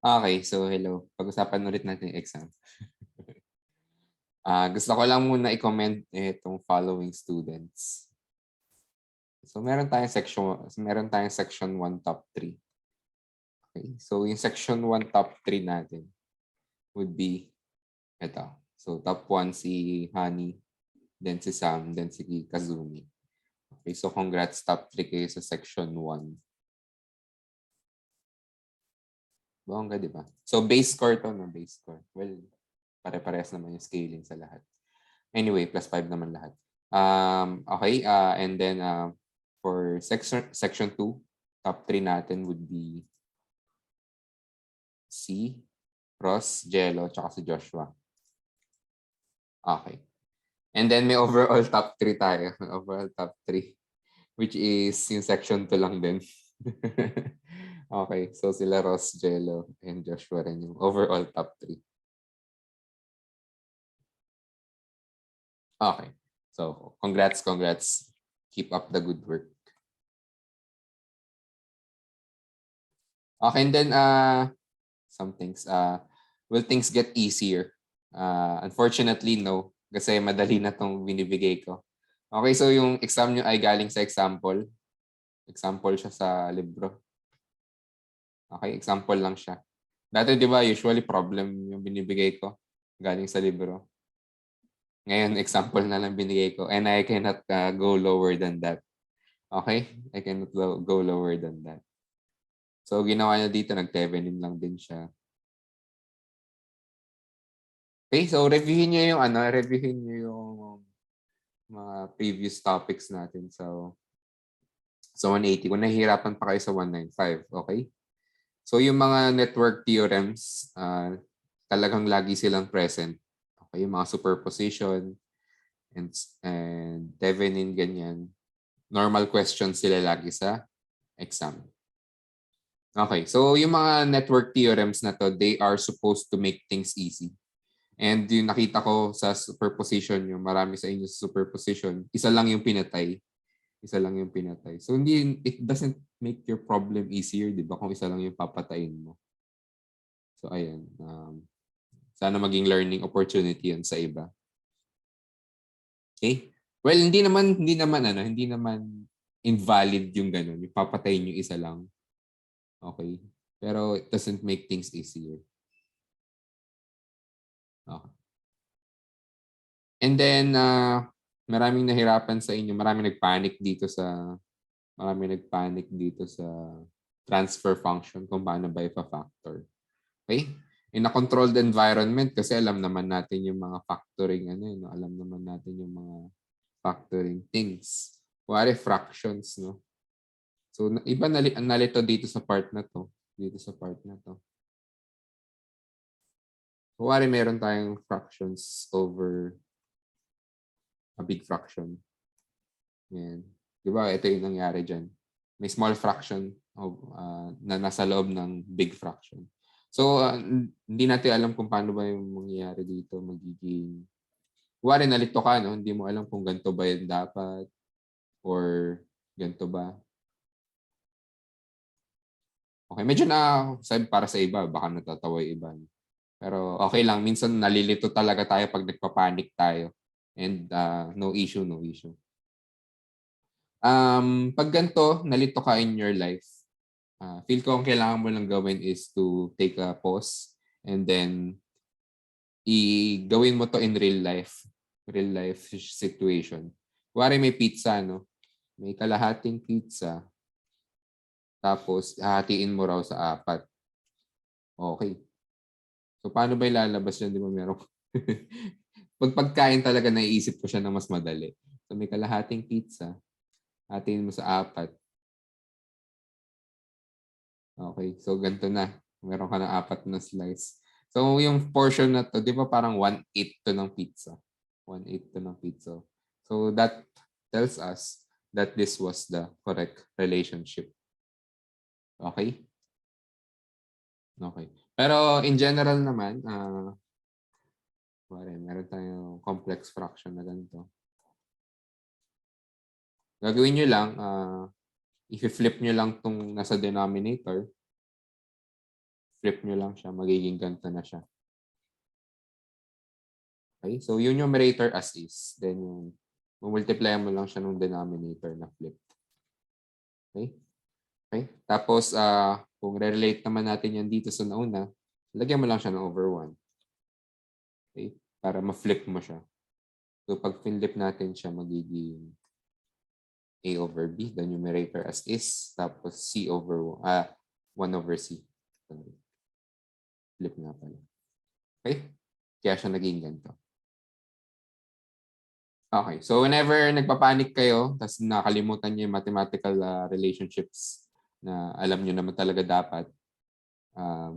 Okay, so hello. Pag-usapan ulit natin yung exam. Gusto ko lang muna i-comment itong following students. So meron tayong section 1 top 3. Okay. So yung section 1 top 3 natin would be ito. So top 1 si Honey, then si Sam, then si Kazumi. Okay, so congrats top 3 kayo sa section 1. Bongga, di ba? So base score to, no? Base score. Well, pare-parehas naman yung scaling sa lahat. Anyway, plus 5 naman lahat. Okay, and then for section 2, top 3 natin would be si Ross, Jello, tsaka si Joshua. Okay. And then may overall top 3 tayo. Overall top 3. Which is yung section 2 lang din. Okay, so sila Ross, Jello, and Joshua rin yung overall top 3. Okay. So, congrats. Keep up the good work. Okay, and then some things. Will things get easier? Unfortunately, no. Kasi madali na tong binibigay ko. Okay, so yung exam nyo ay galing sa example. Example siya sa libro. Okay, example lang siya. Dati, di ba, usually problem yung binibigay ko galing sa libro. Ngayon, example na lang binigay ko. And I cannot go lower than that. Okay? I cannot go lower than that. So, ginawa niya dito, nag-Tevenin lang din siya. Okay, so reviewin niyo yung mga previous topics natin. So 180. Kung nahihirapan pa kayo sa 195, okay? So yung mga network theorems, talagang lagi silang present. Okay, yung mga superposition and Thevenin, ganyan. Normal questions sila lagi sa exam. Okay, so yung mga network theorems na to, they are supposed to make things easy. And yung nakita ko sa superposition, yung marami sa inyo sa superposition, isa lang yung pinatay. So it doesn't make your problem easier, di ba? Kung isa lang yung papatayin mo. So ayan, sana maging learning opportunity yan sa iba. Okay? Well, hindi naman invalid yung ganun. Yung papatayin yung isa lang. Okay? Pero it doesn't make things easier. Okay. And then, maraming nahirapan sa inyo. Maraming nagpanic dito sa transfer function kung paano ba ipa-factor. Okay? In a controlled environment, kasi alam naman natin yung mga factoring, alam naman natin yung mga factoring things. Kuwari fractions, no? So, iba nalito dito sa part na to. Kuwari meron tayong fractions over a big fraction. Yan. Di ba? Ito yung nangyari dyan. May small fraction na nasa loob ng big fraction. So, hindi natin alam kung paano ba yung mangyayari dito. Magiging, kuwari nalito ka, no? Hindi mo alam kung ganito ba yung dapat or ganito ba. Okay, medyo na para sa iba, baka natatawa yung iba. Pero okay lang, minsan nalilito talaga tayo pag nagpapanik tayo. And no issue. Pag ganito, nalito ka in your life, feel ko ang kailangan mo lang gawin is to take a pause and then gawin mo to in real life situation. Kuwari may pizza, no? May kalahating pizza. Tapos, hahatiin mo raw sa 4. Okay. So, paano ba ilalabas yan? Di ba meron? Pag pagkain talaga, naiisip ko siya na mas madali. So, may kalahating pizza. Hatiin mo sa 4. Okay. So, ganito na. Meron ka na 4 na slice. So, yung portion na to, di ba parang 1/8 to ng pizza? 1/8 to ng pizza. So, that tells us that this was the correct relationship. Okay? Okay. Pero in general naman, meron tayong complex fraction na ganito. Gagawin nyo lang, if-flip nyo lang itong nasa denominator, flip nyo lang siya, magiging ganito na siya. Okay, so yung numerator as is, then yung multiply mo lang siya ng denominator na flip. Okay? Okay? Tapos, kung relate naman natin yan dito sa nauna, lagyan mo lang siya ng over 1. Okay? Para ma-flip mo siya. So, pag flip natin siya, magiging A over B, the numerator as is, tapos C over 1 over C. Sorry. Flip nga pala. Okay? Kaya siya naging ganito. Okay. So, whenever nagpapanik kayo, tapos nakalimutan niyo yung mathematical relationships na alam niyo naman talaga dapat,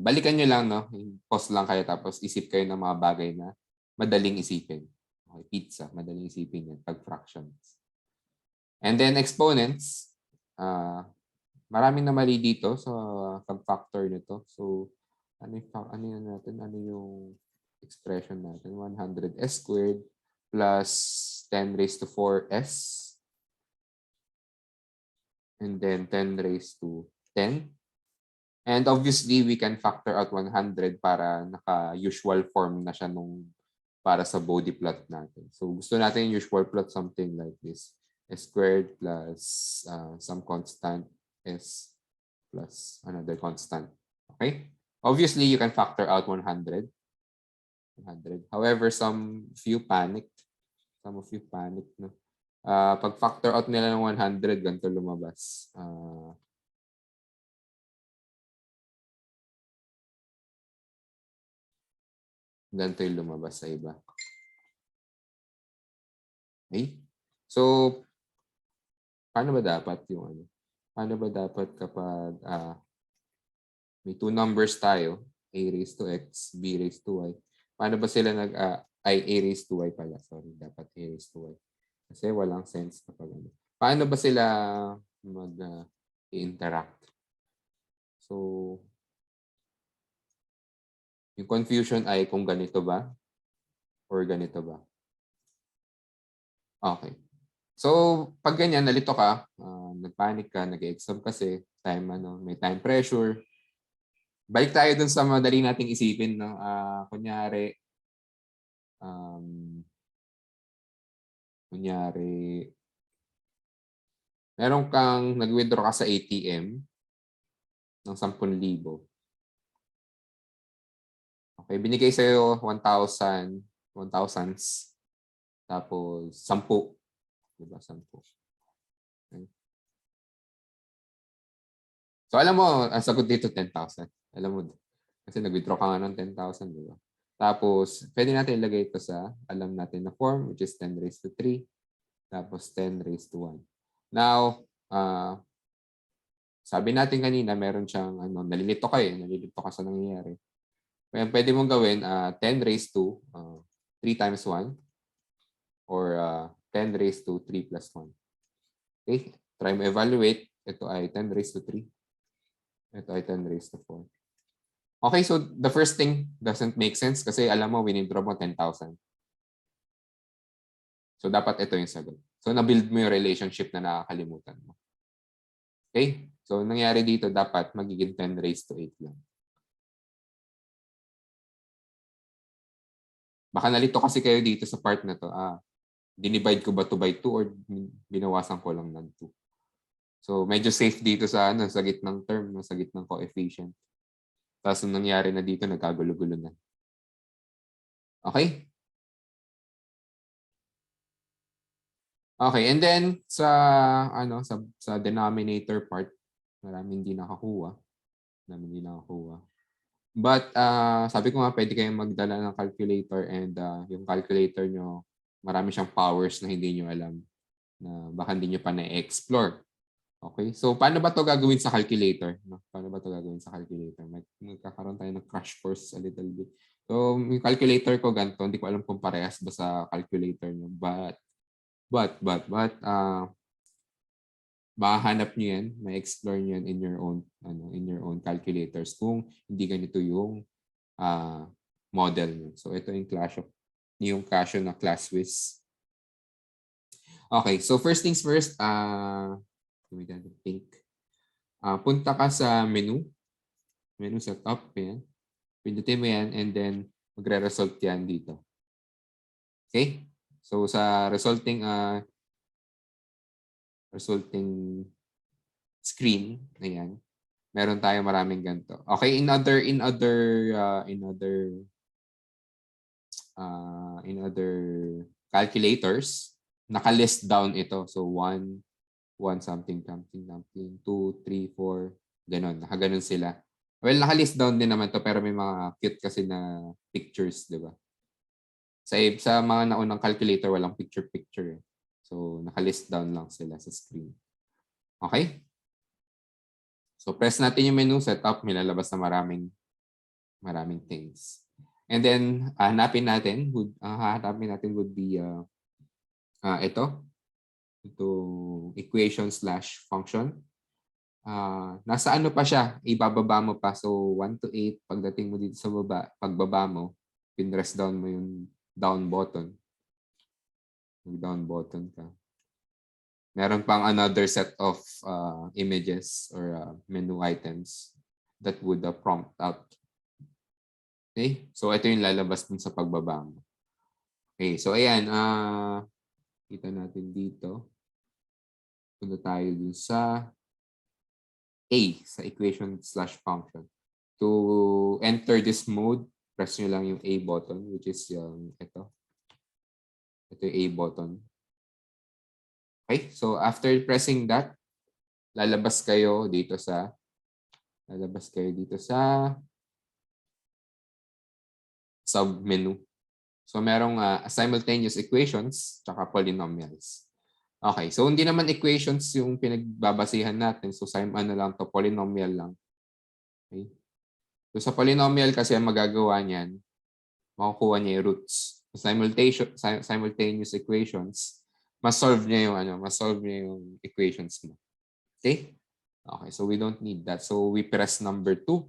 balikan niyo lang, no? Pause lang kayo, tapos isip kayo ng mga bagay na madaling isipin. Okay, pizza, madaling isipin yan, pag fractions. And then exponents, maraming na mali dito sa pag-factor nito. So, ano yun natin? Ano yung expression natin? 100s squared plus 10 raised to 4s. And then 10 raised to 10. And obviously, we can factor out 100 para naka-usual form na siya nung para sa body plot natin. So, gusto natin yung usual plot something like this. S squared plus some constant s plus another constant. Okay? Obviously, you can factor out 100. However, some of you panicked. No? Pag factor out nila ng 100, ganito lumabas. Ganito yung lumabas sa iba. Okay? So, paano ba dapat yung ano? Paano ba dapat kapag may two numbers tayo, a raised to x, b raised to y. Paano ba sila a raised to y pala? Sorry, dapat a raised to y. Kasi walang sense kapag ano. Paano ba sila mag-interact? So, yung confusion ay kung ganito ba or ganito ba. Okay. So, pag ganyan, nalito ka, nagpanic ka, nag-exam kasi, may time pressure. Balik tayo dun sa madali nating isipin, no? Kunyari, meron kang nag-withdraw ka sa ATM ng 10,000. Okay, binigay sa'yo 1,000, 1,000s, tapos 10. Diba? 10. Okay. So, alam mo, ang sagot dito 10,000. Alam mo, kasi nag-withdraw ka nga ng 10,000, di ba? Tapos, pwede natin ilagay ito sa alam natin na form, which is 10 raised to 3. Tapos 10 raised to 1. Now, sabi natin kanina, meron siyang, nalilito ka nalilito ka sa nangyayari. Kaya pwede mong gawin 10 raised to 3 times 1 or 10 raised to 3 plus 1. Okay? Try mo evaluate. Ito ay 10 raised to 3. Ito ay 10 raised to 4. Okay, so the first thing doesn't make sense kasi alam mo, winidraw mo 10,000. So dapat ito yung sagot. So na-build mo yung relationship na nakakalimutan mo. Okay? So nangyari dito, dapat magiging 10 raised to 8 lang. Baka nalito kasi kayo dito sa part na to. Dinivide ko ba 2 by 2 or binawasan ko lang ng 2? So medyo safe dito sa gitnang term, sa gitnang coefficient. Tapos nangyari na dito, nagkagulo-gulo na. Okay? Okay, and then sa denominator part, maraming hindi nakakuha. But sabi ko nga, pwede kayong magdala ng calculator and yung calculator nyo, marami siyang powers na hindi nyo alam na baka hindi nyo pa na-explore. Okay, so paano ba to gagawin sa calculator? Magkakaroon tayo ng crash course a little bit. So yung calculator ko ganito, hindi ko alam kung parehas ba sa calculator nyo. But mahanap nyo yan, ma-explore nyo yan in your own calculators kung hindi ganito yung model nyo. So ito yung clash na class whiz. Okay, so first things first, punta ka sa menu. Menu setup. Yan. Pindutin mo yan and then magre-result yan dito. Okay? So sa resulting screen, ayan, meron tayo maraming ganito. Okay, in other calculators, naka-list down ito. So 1 something, 2, 3, 4, ganon. Nakaganon sila. Well, naka-list down din naman to pero may mga cute kasi na pictures, di ba? Sa mga naunang calculator, walang picture-picture. So, naka-list down lang sila sa screen. Okay? So, press natin yung menu setup. May lalabas na maraming things. And then, hanapin natin would be ito equation/function. Nasa ano pa siya? Ibababa mo pa. So, 1 to 8. Pagdating mo dito sa baba, pagbaba mo, pinress down mo yung down button. Mag-down button ka. Meron pang another set of images or menu items that would prompt out. Okay? So, ito yung lalabas dun sa pagbaba mo. Okay. So, ayan. Kita natin dito. Punta tayo dun sa A, sa equation/function. To enter this mode, press nyo lang yung A button, which is yung ito. Ito yung A button. Okay, so after pressing that, lalabas kayo dito sa sub-menu. So merong simultaneous equations tsaka polynomials. Okay, so hindi naman equations yung pinagbabasihan natin. So lang to, polynomial lang. Okay. So sa polynomial kasi ang magagawa niyan, makukuha niya yung roots. So simultaneous equations, ma-solve niya yung equations mo. Okay? Okay, so we don't need that. So we press number 2.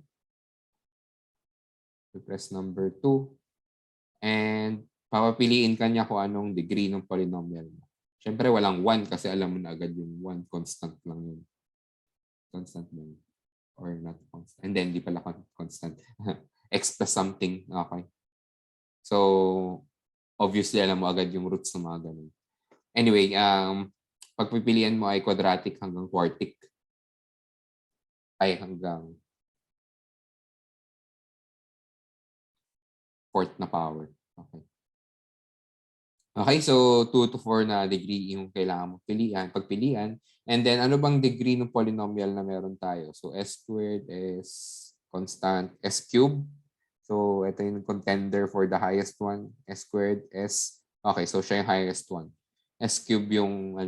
And papapiliin ka niya kung anong degree ng polynomial mo. Siyempre, walang 1 kasi alam mo na agad yung 1. Constant lang yun. Constant lang. Or not constant. And then, di pala constant. X plus something. Okay. So, obviously, alam mo agad yung roots ng mga ganun. Anyway, pagpipilian mo ay quadratic hanggang quartic. Ay, hanggang fourth na power. Okay. Okay, so 2 to 4 na degree yung kailangan mong pagpilian. And then, ano bang degree ng polynomial na meron tayo? So, S squared is constant. S cubed. So, ito yung contender for the highest one. S squared, S. Okay, so siya yung highest one. S cubed yung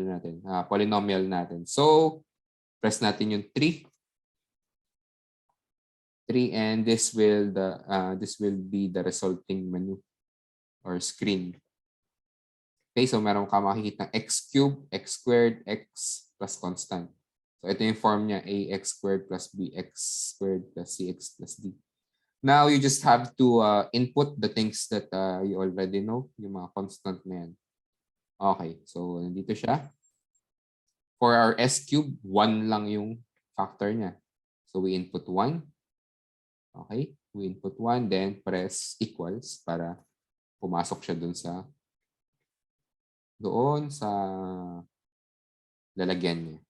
polynomial natin. So, press natin yung 3. 3 and this will be the resulting menu or screen. Okay, so meron ka makikita x cubed, x squared, x plus constant. So ito yung form niya, ax squared plus bx squared plus cx plus d. Now you just have to input the things that you already know, yung mga constant na yan. Okay, so nandito siya. For our s cubed, 1 lang yung factor niya. So we input 1. Okay, we input 1, then press equals para pumasok siya doon sa lalagyan niya.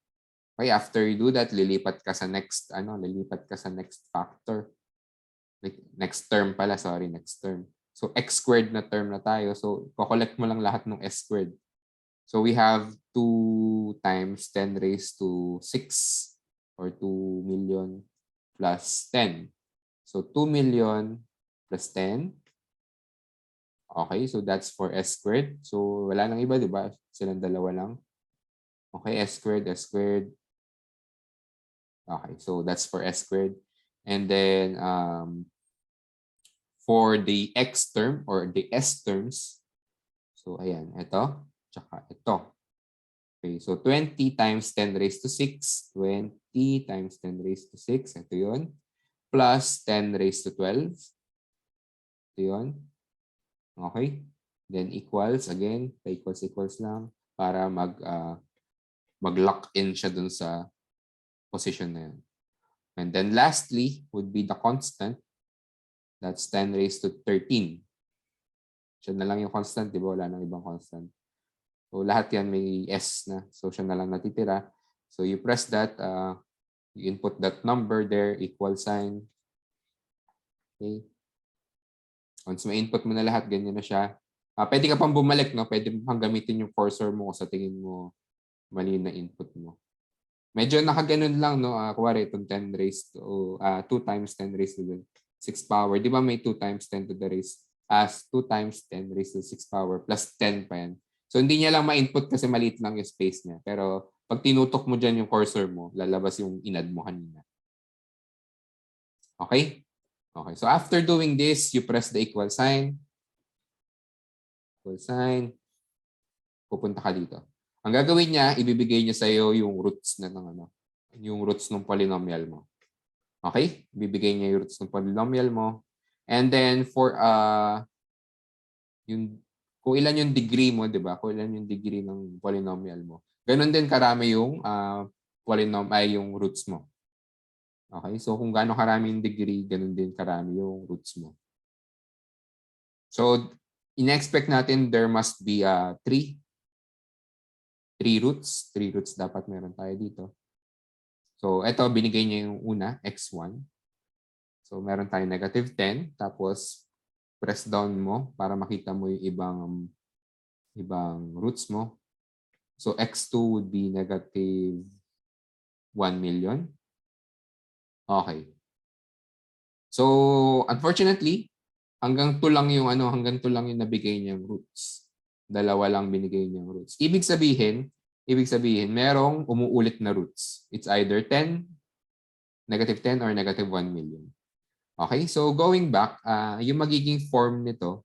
Okay, after you do that, lilipat ka sa next factor. Like, next term. So x squared na term na tayo. So ko-collect mo lang lahat ng s squared. So we have 2 times 10 raised to 6 or 2 million plus 10. So 2 million plus 10. Okay, so that's for s squared. So wala nang iba, di ba? Silang dalawa lang. Okay, s squared. Okay, so that's for s squared. And then for the x term or the s terms, so ayan, ito, tsaka ito. Okay, so 20 times 10 raised to 6. 20 times 10 raised to 6. Ito yun. Plus 10 raised to 12. Ito yun. Okay? Then equals, again, equals lang para mag-lock in siya dun sa position na yan. And then lastly would be the constant. That's 10 raised to 13. Siya na lang yung constant, di ba? Wala nang ibang constant. So lahat yan may S na. So siya na lang natitira. So you press that, you input that number there, equal sign. Okay. Once ma-input mo na lahat, ganyan na siya. Pwede ka pang bumalik, no? Pwede mo pang gamitin yung cursor mo kung sa tingin mo mali na input mo. Medyo nakaganon lang, no? Kuwari, itong 10 raised to, 2 times 10 raised to the 6 power. Di ba may 2 times 10 to the raised, 2 times 10 raised to the 6 power plus 10 pa yan. So, hindi niya lang ma-input kasi maliit lang yung space niya. Pero, pag tinutok mo dyan yung cursor mo, lalabas yung inad mo kanina. Okay? Okay. So, after doing this, you press the equal sign. Equal sign. Pupunta ka dito. Ang gagawin niya, ibibigay niya sa iyo yung roots na ng ano, yung roots ng polynomial mo. Okay? Ibibigay niya yung roots ng polynomial mo. And then for yung kung ilan yung degree mo, 'di ba? Kung ilan yung degree ng polynomial mo. Ganun din karami yung yung roots mo. Okay? So kung gaano karami yung degree, ganun din karami yung roots mo. So in-expect natin there must be 3 roots. 3 roots dapat meron tayo dito. So, ito, binigay niya yung una, x1. So, meron tayong negative 10. Tapos, press down mo para makita mo yung ibang roots mo. So, x2 would be negative 1 million. Okay. So, unfortunately, hanggang 2 lang yung nabigay niyang roots. Dalawa lang binigay niyang roots. Ibig sabihin, merong umuulit na roots. It's either 10, negative 10, or negative 1 million. Okay, so going back, yung magiging form nito,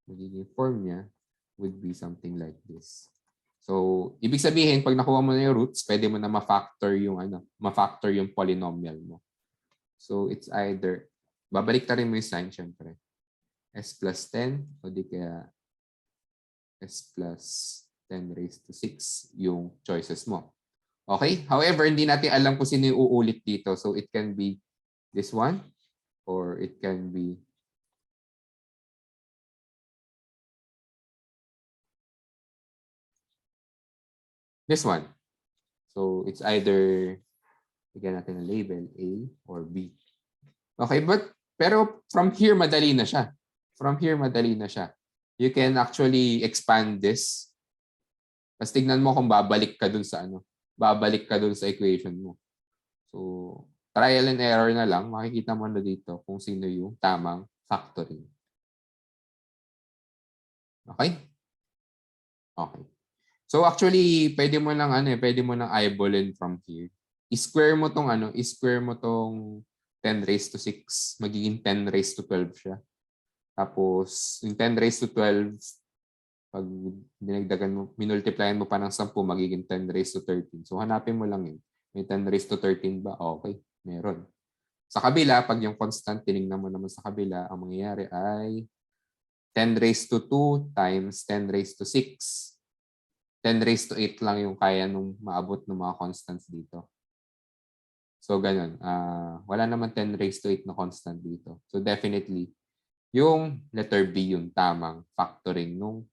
magiging form niya would be something like this. So, ibig sabihin, pag nakuha mo na yung roots, pwede mo na ma-factor yung polynomial mo. So, it's either, babalik ta rin mo yung sign, syempre. S plus 10, o di kaya S plus 10 raised to 6 yung choices mo. Okay? However, hindi natin alam kung sino yung uulit dito. So, it can be this one or it can be this one. So, it's either, bigyan natin ng label, A or B. Okay, pero from here, madali na siya. You can actually expand this. Tapos tignan mo kung babalik ka dun sa equation mo. So, trial and error na lang. Makikita mo na dito kung sino yung tamang factoring. Okay? Okay. So actually, pwede mo lang eyeballin from here. I-square mo tong 10 raised to 6. Magiging 10 raised to 12 siya. Tapos, yung 10 raised to 12, pag dinagdagan mo, minultiplyan mo pa ng 10, magiging 10 raised to 13. So, hanapin mo lang yun. May 10 raised to 13 ba? Okay, meron. Sa kabila, pag yung constant, tinignan mo naman sa kabila, ang mangyayari ay 10 raised to 2 times 10 raised to 6. 10 raised to 8 lang yung kaya nung maabot ng mga constants dito. So, ganun. Wala naman 10 raised to 8 na constant dito. So, definitely, yung letter B yung tamang factoring nung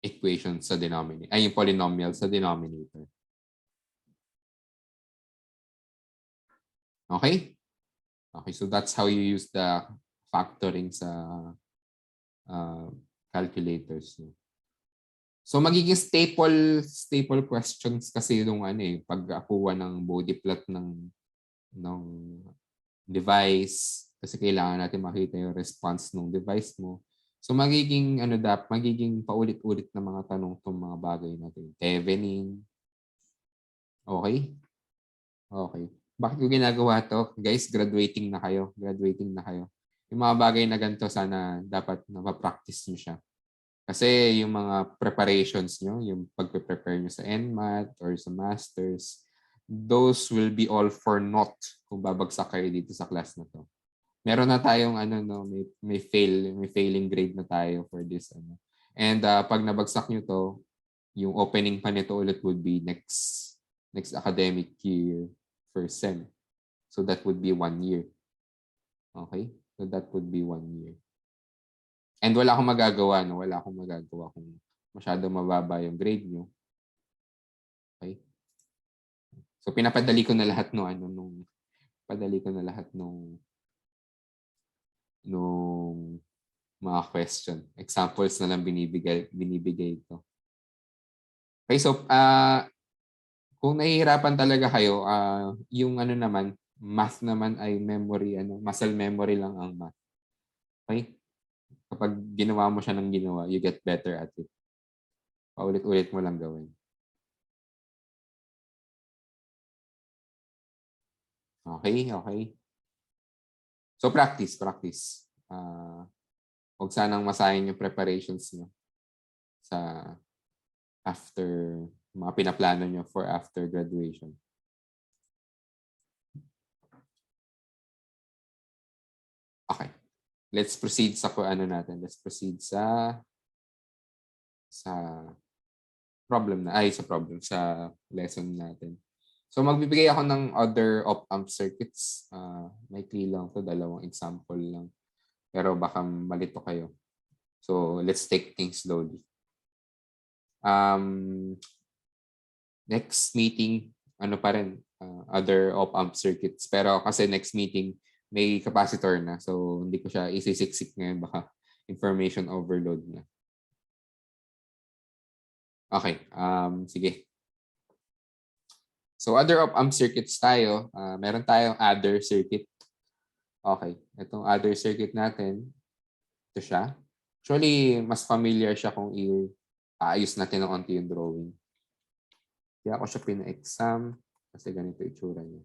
equation sa denominator. Ay, yung polynomial sa denominator. Okay? Okay, so that's how you use the factoring sa calculators. So magiging staple questions kasi yung pag-akuha ng body plot ng device kasi kailangan natin makita yung response ng device mo. So magiging paulit-ulit na mga tanong tong mga bagay natin. Thevenin. Okay? Okay. Bakit ko ginagawa to? Guys, graduating na kayo. Yung mga bagay na ganito, sana dapat napapractice nyo siya. Kasi yung mga preparations nyo, yung pagpe-prepare nyo sa NMAT or sa Masters, those will be all for naught kung babagsak kayo dito sa class na to. Meron na tayong may failing grade na tayo for this. And pag nabagsak nyo to, yung opening pa nito ulit would be next next academic year, first sem. So that would be 1 year. Okay? So that would be 1 year. And wala akong magagawa, no? Wala akong magagawa kung masyado mababa yung grade nyo. Okay? So pinapadali ko na lahat nung mga question. Examples na lang binibigay ito. Okay, so kung nahihirapan talaga kayo, yung math naman ay muscle memory lang ang math. Okay? Kapag ginawa mo siya ng ginawa, you get better at it. Paulit-ulit mo lang gawin. Okay. So practice. Huwag sanang masahin yung preparations nyo sa after mga pinaplano nyo for after graduation. Okay. Let's proceed sa Let's proceed sa lesson natin. So magbibigay ako ng other OpAmp circuits. Maikli lang to, 2 example lang. Pero baka malito kayo. So let's take things slowly. Next meeting, other OpAmp circuits. Pero kasi next meeting, may capacitor na. So hindi ko siya isisiksik ngayon. Baka information overload na. Okay, sige. So other OpAmp circuits tayo. Meron tayong adder circuit. Okay, itong adder circuit natin, ito siya. Actually, mas familiar siya kung i-ayos natin ng onti yung drawing. Kaya ako siya pina-exam kasi ganito itsura niya.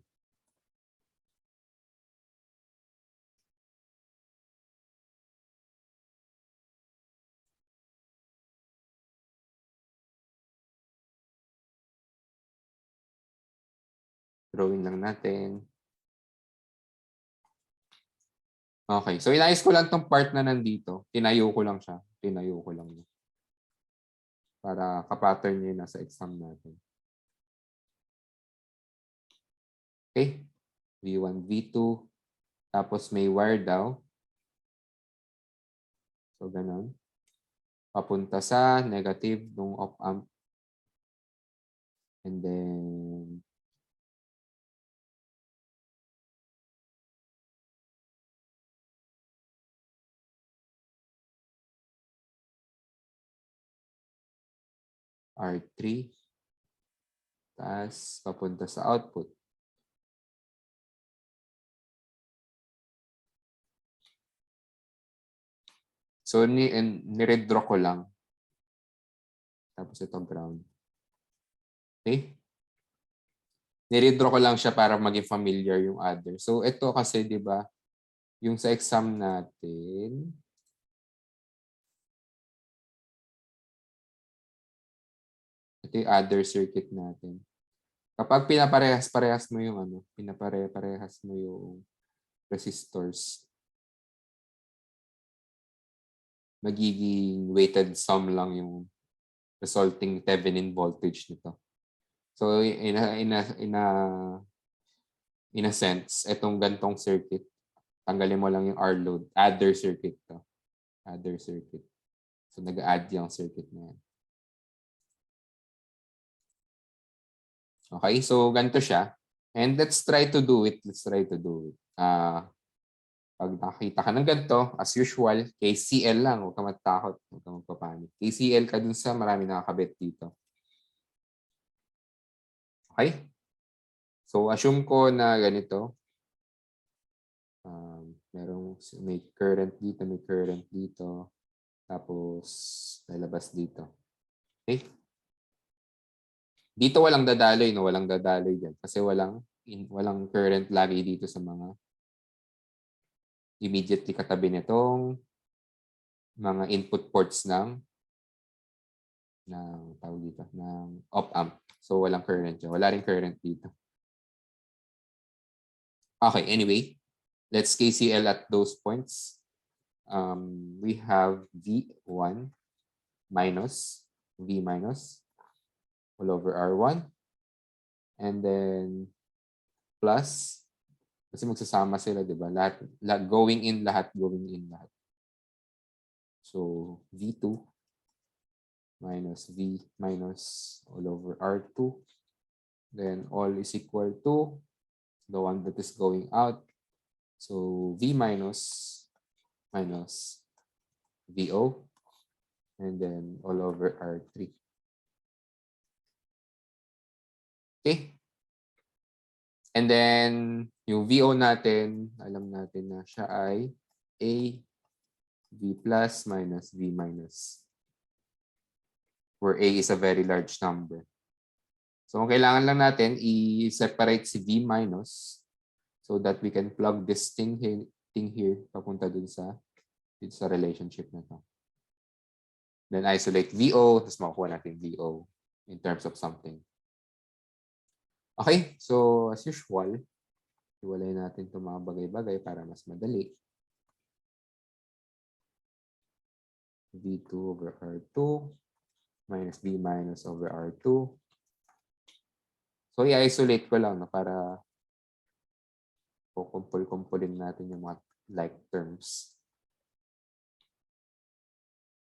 Drawing lang natin. Okay, so inayos ko lang tong part na nandito. Tinayo ko lang siya. Para ka-pattern niya nasa exam natin. Okay. V1, V2. Tapos may wire daw. So, ganun. Papunta sa negative ng OpAmp. And then R3. Tapos papunta sa output. So, niredraw ko lang. Tapos ito ground. Okay? Niredraw ko lang siya para maging familiar yung other. So, ito kasi, di ba, yung sa exam natin, ito yung other circuit natin. Kapag pinaparehas mo yung pinaparehas mo yung resistors, magiging weighted sum lang yung resulting Thevenin voltage nito. So in a sense, itong gantong circuit, tanggalin mo lang yung R load, adder circuit to. Adder circuit. So nag-add yung circuit na yan. Okay, so ganito siya. And let's try to do it. Pag nakita ka ng ganito, as usual, KCL lang. Huwag ka matakot. Huwag ka magpapanik. KCL ka dun sa marami nakakabit dito. Okay? So, assume ko na ganito. May current dito. Tapos, lalabas dito. Okay? Dito walang dadaloy, no? Walang dadaloy dyan. Kasi walang current lagi dito sa mga immediately katabi nitong mga input ports ng OpAmp. So, walang current dyan. Wala rin current dito. Okay, anyway. Let's KCL at those points. We have V1 minus V minus all over R1 and then plus, kasi magsasama sila, di ba? Lahat going in lahat. So, V2 minus V minus all over R2. Then all is equal to the one that is going out. So, V minus VO. And then all over R3. Okay? And then, yung VO natin, alam natin na siya ay A V plus minus V minus, where A is a very large number. So, ang kailangan lang natin, i-separate si V minus so that we can plug this thing here papunta dun sa relationship na to. Then, isolate VO, tapos makukuha natin VO in terms of something. Okay, so as usual, iwalay natin itong mga bagay-bagay para mas madali. V2 over R2 minus V minus over R2. So, i-isolate ko lang para kumpul-kumpulin natin yung mga like terms.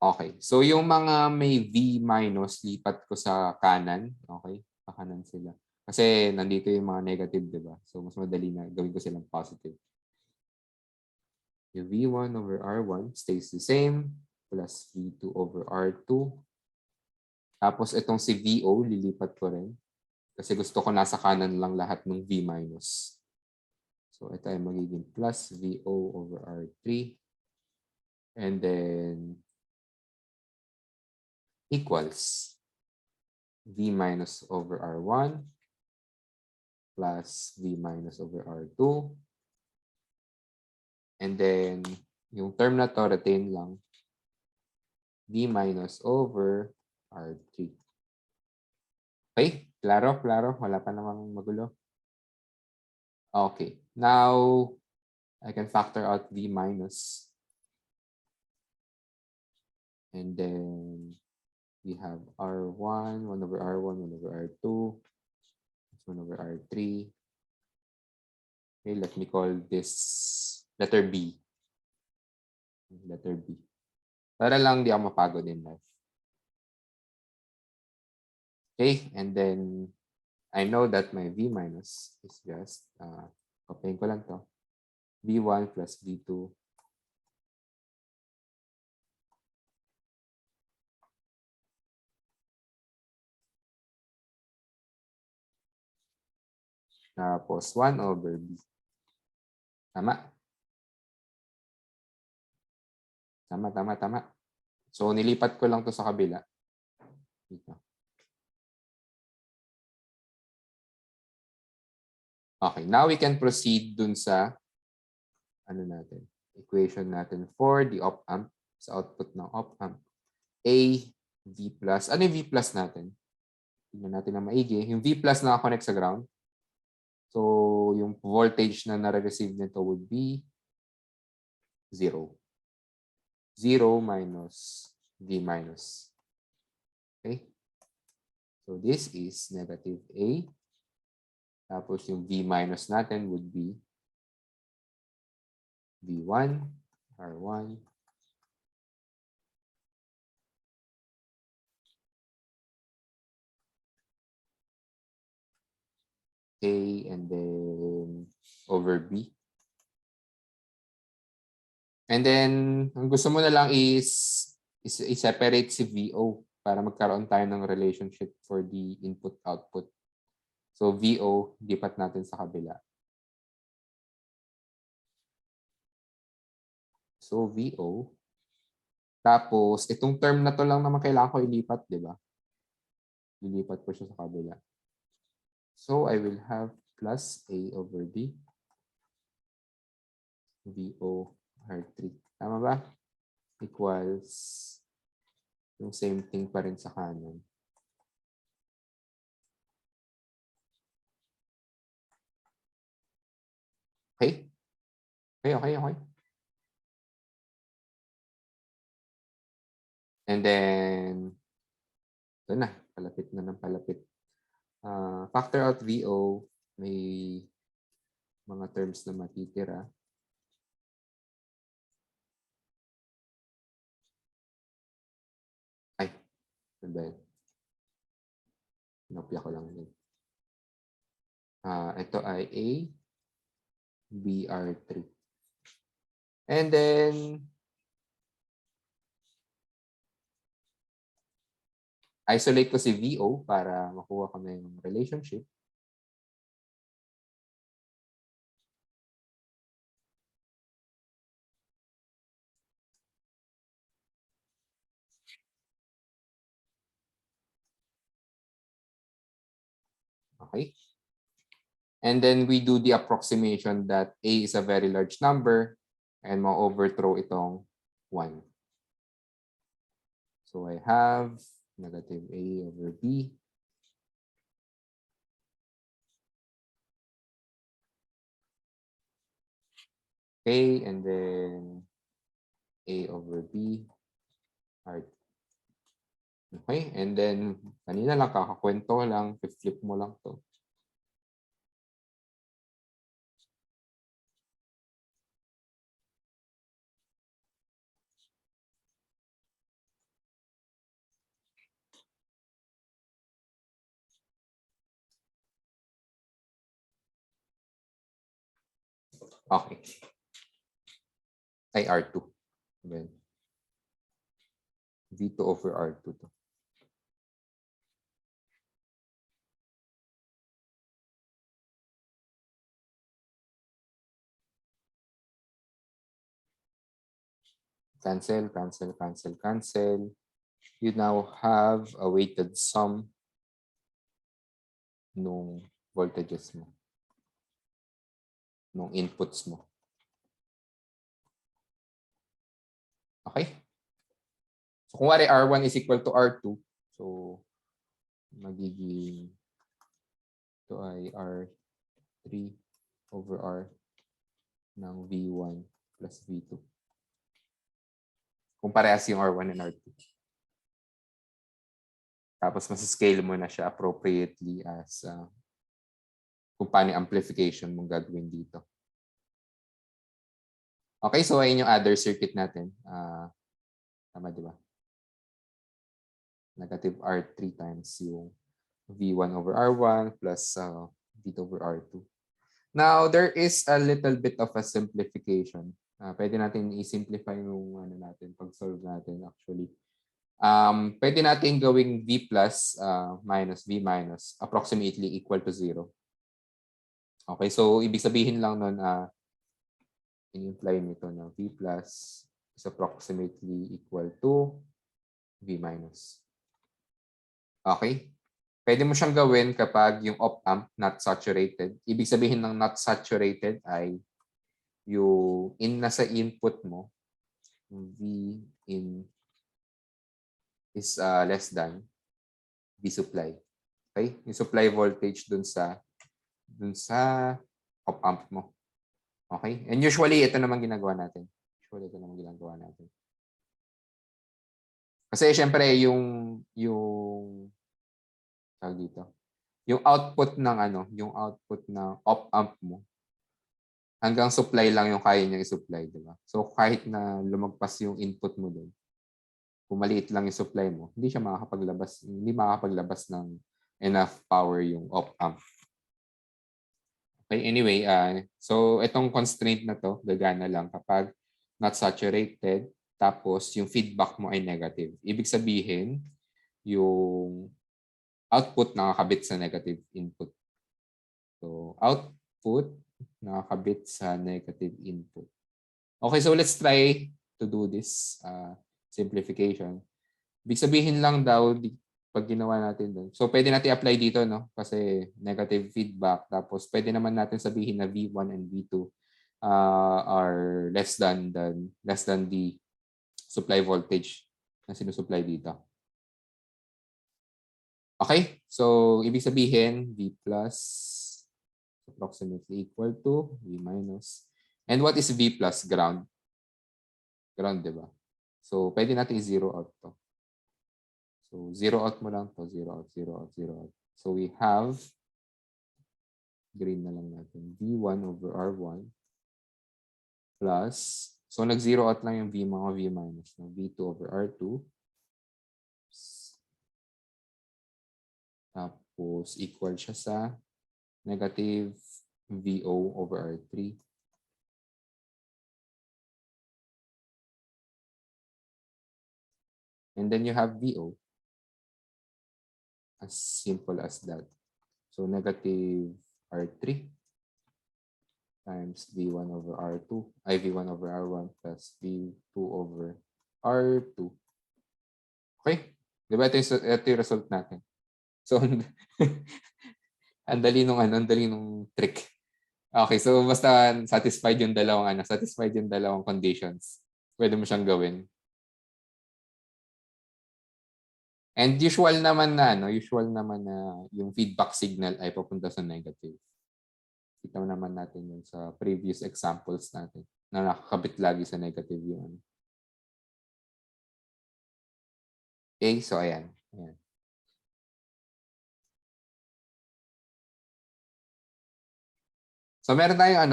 Okay. So, yung mga may V minus, lipat ko sa kanan. Okay? Pakanan sila. Kasi nandito yung mga negative, di ba? So, mas madali na gawin ko silang positive. Yung V1 over R1 stays the same plus V2 over R2. Tapos, itong si VO, lilipat ko rin. Kasi gusto ko nasa kanan lang lahat ng V minus. So, ito ay magiging plus VO over R3. And then, equals V minus over R1 plus V minus over R2. And then, yung term na to, retain lang. V minus over R3. Okay? Klaro? Wala pa namang magulo. Okay. Now, I can factor out V minus. And then, we have R1, 1 over R1, 1 over R2, 1 over R3. Okay, let me call this letter B. Letter B. Para lang di ako mapagod in life. Okay, and then I know that my V minus is just, copying ko lang to, V1 plus V2 tapos 1 over B. Tama? Tama. So, nilipat ko lang to sa kabila. Dito. Okay, now we can proceed dun sa equation natin for the OpAmp, sa output ng OpAmp. A, V plus. Ano yung V plus natin? Tingnan natin na maigi. Yung V plus na connect sa ground. So, yung voltage na nare-receive nito would be 0. 0 minus V minus. Okay? So, this is negative A. Tapos, yung V minus natin would be V1, R1, A, and then over B. And then, ang gusto mo na lang is i-separate si VO para magkaroon tayo ng relationship for the input-output. So, VO, lipat natin sa kabila. So, VO. Tapos, itong term na to lang naman kailangan ko ilipat, di ba? Lilipat ko siya sa kabila. So, I will have plus A over B. VO R3. Tama ba? Equals yung same thing pa rin sa kanan. Okay? Okay. And then, ito na. Palapit na ng palapit. Factor out VO, may mga terms na matitira. Ay, sabi. Pinopya ko lang yun. Ito ay A, BR3. And then, isolate ko si VO para makuha ko na yung relationship. Okay. And then we do the approximation that A is a very large number and ma-overthrow itong 1. So I have negative A over B. Okay, and then A over B. Right. Okay, and then kanina lang kakakwento lang, flip mo lang to. Okay. Ay, R2. Then, V2 over R2 to. Cancel, cancel, cancel, cancel. You now have a weighted sum nung voltages mo, nung inputs mo. Okay? So, kung wari R1 is equal to R2, so, magiging ito ay R3 over R ng V1 plus V2. Kung parehas yung R1 and R2. Tapos, mas-scale mo na siya appropriately as kung paano amplification mong gagawin dito. Okay, so ayun yung other circuit natin. Tama, di ba? Negative R3 times yung V1 over R1 plus V2 over R2. Now, there is a little bit of a simplification. Pwede natin i-simplify yung pag-solve natin actually. Pwede natin gawing V plus minus V minus approximately equal to 0. Okay, so ibig sabihin lang nun, in-imply nito na V plus is approximately equal to V minus. Okay? Pwede mo siyang gawin kapag yung OpAmp not saturated. Ibig sabihin ng not saturated ay yung nasa input mo, V in is less than V supply. Okay? Yung supply voltage dun sa OpAmp mo. Okay? And usually, ito naman ginagawa natin. Kasi syempre, yung tawag dito, yung output ng OpAmp mo, hanggang supply lang yung kaya niya i-supply, di ba? So kahit na lumagpas yung input mo doon, kung maliit lang yung supply mo, hindi makakapaglabas ng enough power yung OpAmp. Okay, anyway, so itong constraint na to, gagana lang kapag not saturated, tapos yung feedback mo ay negative. Ibig sabihin, yung output nakakabit sa negative input. So, output nakakabit sa negative input. Okay, so let's try to do this simplification. Ibig sabihin lang daw, pag ginawa natin doon. So, pwede natin apply dito, no? Kasi negative feedback. Tapos, pwede naman natin sabihin na V1 and V2 are less than the supply voltage na sinusupply dito. Okay? So, ibig sabihin, V plus approximately equal to V minus. And what is V plus? Ground. Ground, di ba? So, pwede natin i-zero out to. So, zero out mo lang to. Zero out, zero out, zero out. So we have, green na lang natin, V1 over R1 plus, so nag-zero out lang yung V mga V minus, no? V2 over R2. Tapos equal siya sa negative VO over R3. And then you have VO. As simple as that. So negative R3 times V1 over R2, V1 over R1 plus V2 over R2. Okay? Di ba ito yung result natin? So, ang dali nung trick. Okay, so basta satisfied yung dalawang conditions. Pwede mo siyang gawin. And usual naman na yung feedback signal ay papunta sa negative. Kita naman natin yun sa previous examples natin na nakakabit lagi sa negative yung. Okay, so ayan. So meron tayong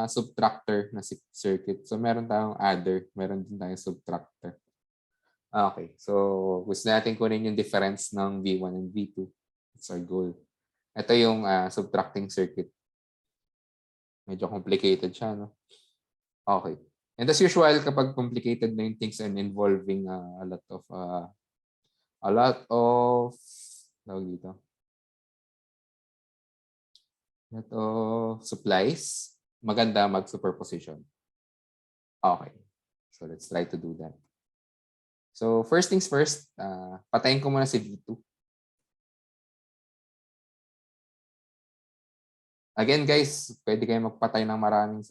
subtractor na circuit. So meron tayong adder, meron din tayong subtractor. Okay, so gusto natin kunin yung difference ng V1 and V2. That's our goal. Ito yung subtracting circuit. Medyo complicated siya, no? Okay. And as usual, kapag complicated na yung things and involving a lot of supplies, maganda mag-superposition. Okay. So let's try to do that. So first things first, patayin ko muna si V2. Again guys, pwede kayo magpatay ng maraming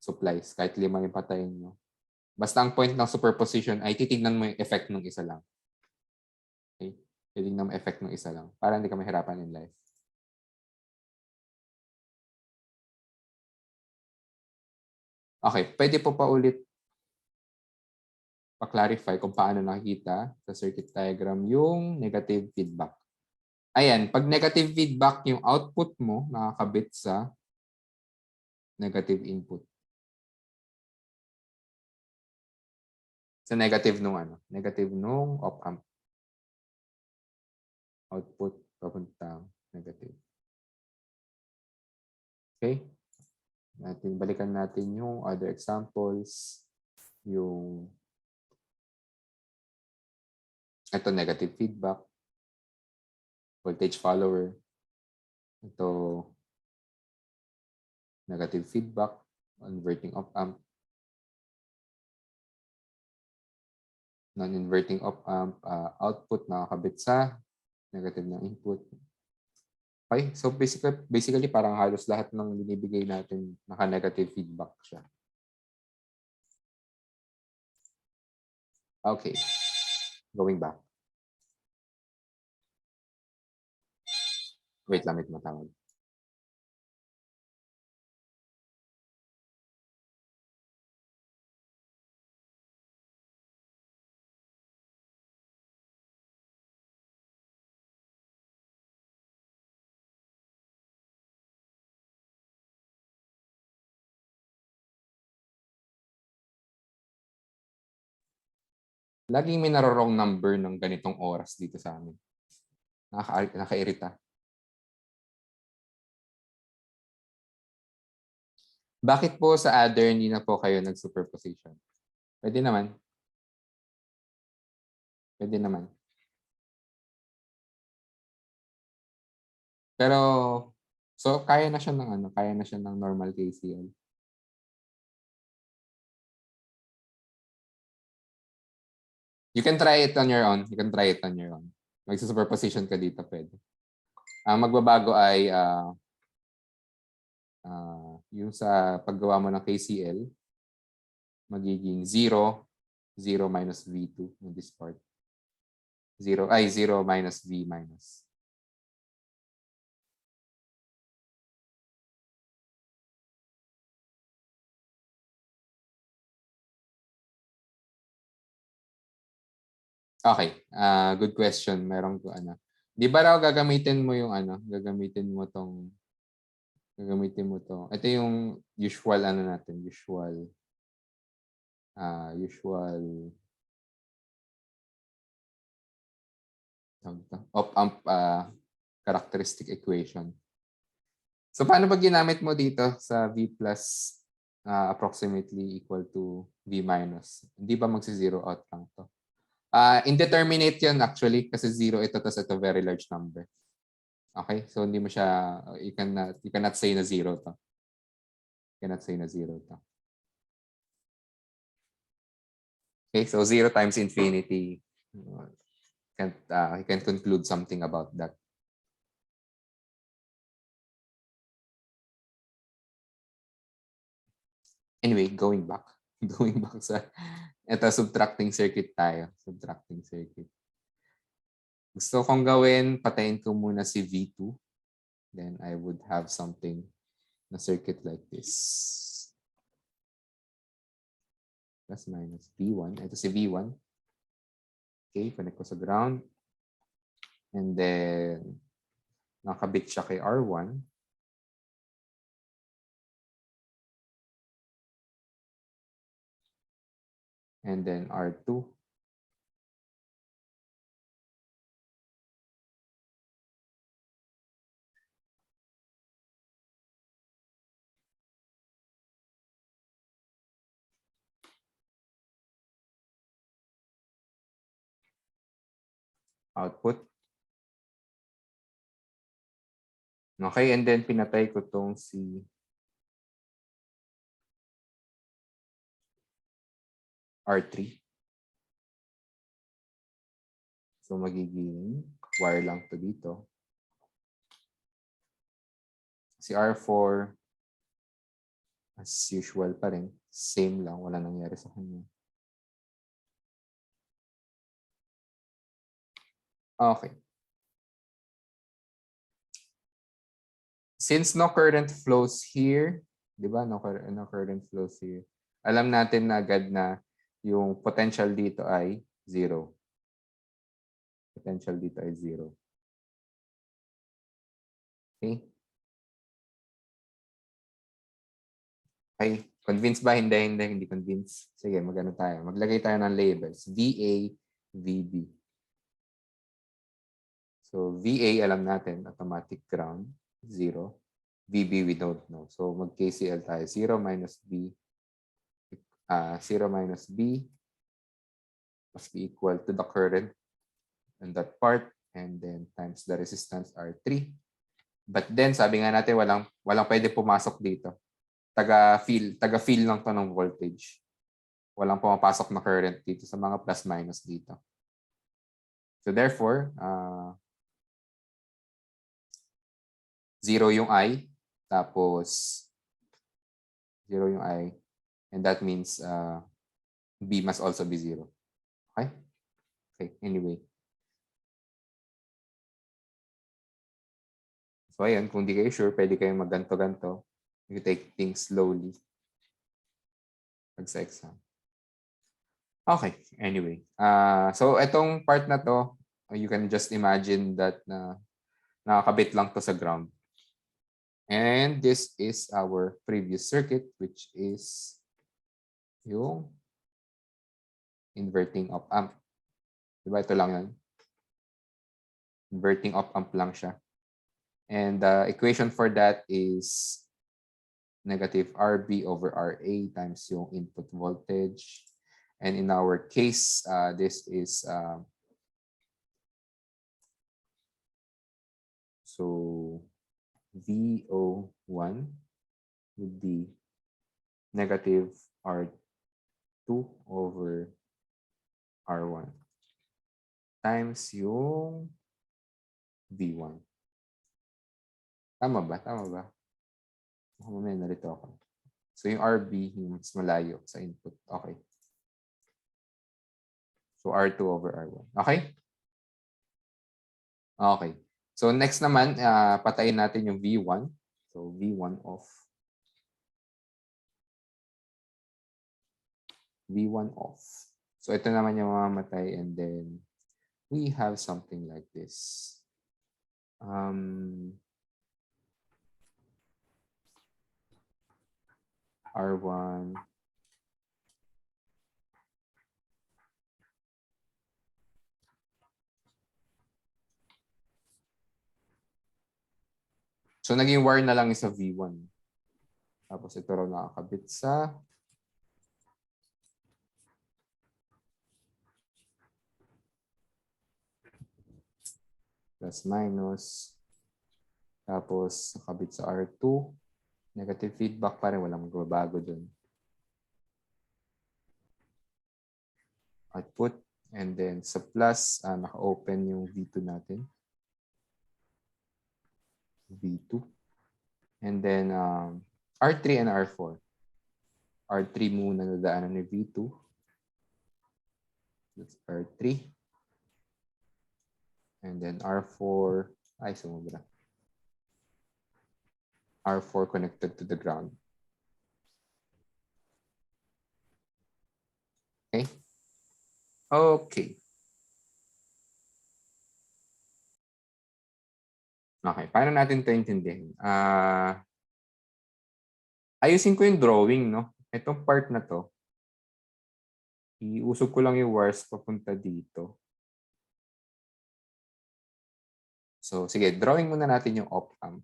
supplies, kahit 5 yung patayin nyo. Basta ang point ng superposition ay titignan mo yung effect ng isa lang. Okay? Titignan mo effect ng isa lang para hindi ka mahirapan in life. Okay, pwede po pa ulit pa-clarify kung paano nakikita sa circuit diagram yung negative feedback. Ayan, pag negative feedback, yung output mo nakakabit sa negative input. Sa negative nung OpAmp. Output papuntang negative. Okay? Balikan natin yung other examples. Yung ito negative feedback. Voltage follower. Ito negative feedback. Inverting OpAmp. Non-inverting OpAmp. Output nakakabit sa negative ng input. Okay, so basically parang halos lahat ng binibigay natin naka-negative feedback siya. Okay, going back. Wait lang, may tumatawag. Laging may narorong number ng ganitong oras dito sa amin. Nakairita. Bakit po sa adder hindi na po kayo nag-superposition? Pwede naman. Pwede naman. Pero, so kaya na siya ng normal KCL. You can try it on your own. Mag-superposition ka dito, pwede. Ang magbabago ay yung sa paggawa mo ng KCL, magiging 0 minus V2 in this part. 0 minus V minus. Okay. Good question. Meron ko ano. Di ba raw gagamitin mo yung ano? Gagamitin mo to. Ito yung usual ano natin. Usual OpAmp characteristic equation. So, paano ba ginamit mo dito sa V plus approximately equal to V minus? Hindi ba magsi-zero out lang to? Indeterminate yun actually kasi zero ito tapos ito very large number. Okay? So, hindi mo siya, you cannot say na zero to. You cannot say na zero to. Okay? So, zero times infinity. You can conclude something about that. Anyway, going back sa ito, subtracting circuit tayo. Subtracting circuit. Gusto kong gawin, patayin ko muna si V2. Then I would have something na circuit like this. Plus minus V1. Ito si V1. Okay, connect ko sa ground. And then, nakabit siya kay R1. And then R2. Output. Okay, and then pinatay ko tong si R3. So magiging wire lang to dito. Si R4, as usual pa rin. Same lang, wala nangyari sa kanya. Okay. Since no current flows here, di ba? No current flows here. Alam natin na agad na yung potential dito ay 0. Potential dito ay 0. Okay? Okay. Convinced ba? Hindi convinced. Sige, magano tayo. Maglagay tayo ng labels. VA, VB. So, VA, alam natin, automatic ground, 0. VB, we don't know. So, mag-KCL tayo. 0 minus B. 0 minus B must be equal to the current in that part. And then times the resistance R3. But then, sabi nga natin, walang pwede pumasok dito. Taga-feel lang to ng voltage. Walang pumapasok na current dito sa mga plus minus dito. So therefore, 0 yung I, tapos 0 yung I, and that means B must also be 0. Okay? Okay, anyway. So ayan, kung di kayo sure, pwede kayong magganto-ganto. You take things slowly. Pag sa exam. Okay, anyway. So itong part na to, you can just imagine that nakakabit lang to sa ground. And this is our previous circuit, which is yung inverting OpAmp. Diba? Ito lang yan. Inverting OpAmp lang siya. And the equation for that is negative RB over RA times yung input voltage. And in our case, this is so VO1 would be negative R2 over R1 times yung V1. Tama ba? Mamaya nalito ako. So yung RB, yung mas malayo sa input. Okay. So R2 over R1. Okay? Okay. So next naman, patayin natin yung V1. So V1 off. V1 off. So ito naman yung mamamatay and then we have something like this. R1. So, naging wire na lang sa V1. Tapos, ito raw nakakabit sa plus minus. Tapos, nakabit sa R2. Negative feedback pa rin. Walang magbabago dun. Output. And then, sa plus, naka-open yung V2 natin. V2. And then, R3 and R4. R3 muna nadaanan ni V2. That's R3. And then R4. Ay, sumubra. R4 connected to the ground. Okay? Okay. Okay, paano natin ito intindihin? Ayusin ko yung drawing, no? Itong part na to, iusog ko lang yung wires papunta dito. So, sige, drawing muna natin yung OpAmp.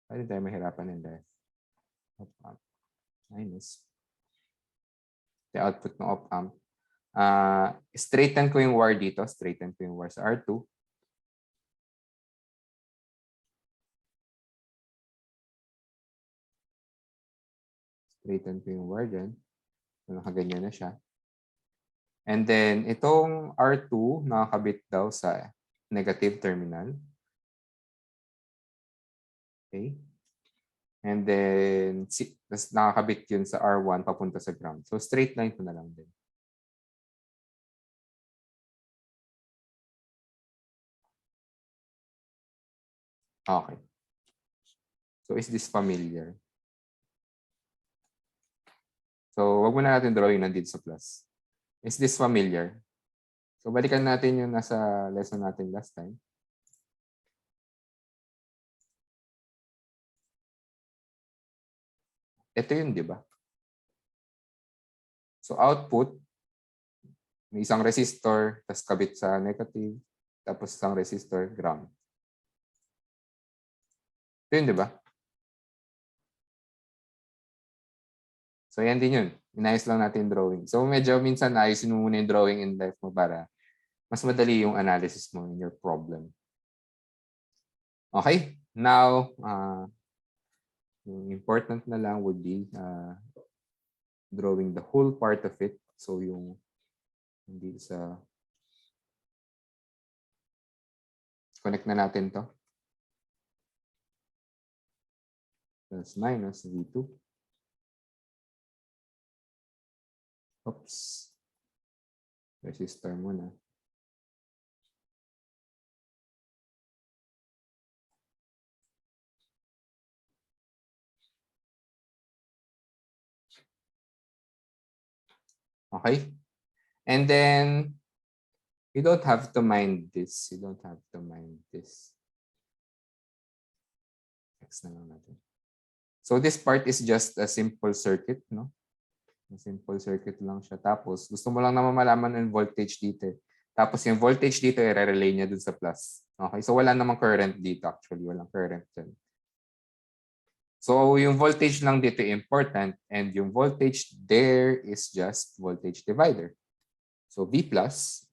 Pwede tayo mahirapan ng left. OpAmp. Minus. The output ng OpAmp. Straighten ko yung wire dito. Straighten ko yung wire sa R2. Straighten ko yung wire dyan. So, nakaganyan na siya. And then, itong R2, nakakabit daw sa negative terminal. Okay. And then, nakakabit yun sa R1 papunta sa ground. So, straight line ko na lang din. Okay. So, is this familiar? So, wag muna natin drawing nandito sa plus. Is this familiar? So, balikan natin yung nasa lesson natin last time. Ito yun, di ba? So, output, may isang resistor, tapos kabit sa negative, tapos isang resistor, ground. Ito yun, di ba? So, yan din yun. Inayos lang natin yung drawing. So, medyo minsan ayusin mo muna yung drawing in life mo para mas madali yung analysis mo in your problem. Okay? Now, yung important na lang would be drawing the whole part of it. So, yung hindi sa connect na natin to. Plus minus V2. Oops. Resistor muna. Okay? And then, you don't have to mind this. You don't have to mind this. X na lang natin. So, this part is just a simple circuit, no? A simple circuit lang siya. Tapos, gusto mo lang naman malaman yung voltage dito. Tapos, yung voltage dito, i-relay niya dun sa plus. Okay? So, wala namang current dito actually. Walang current dyan. So, yung voltage lang dito important and yung voltage there is just voltage divider. So, V plus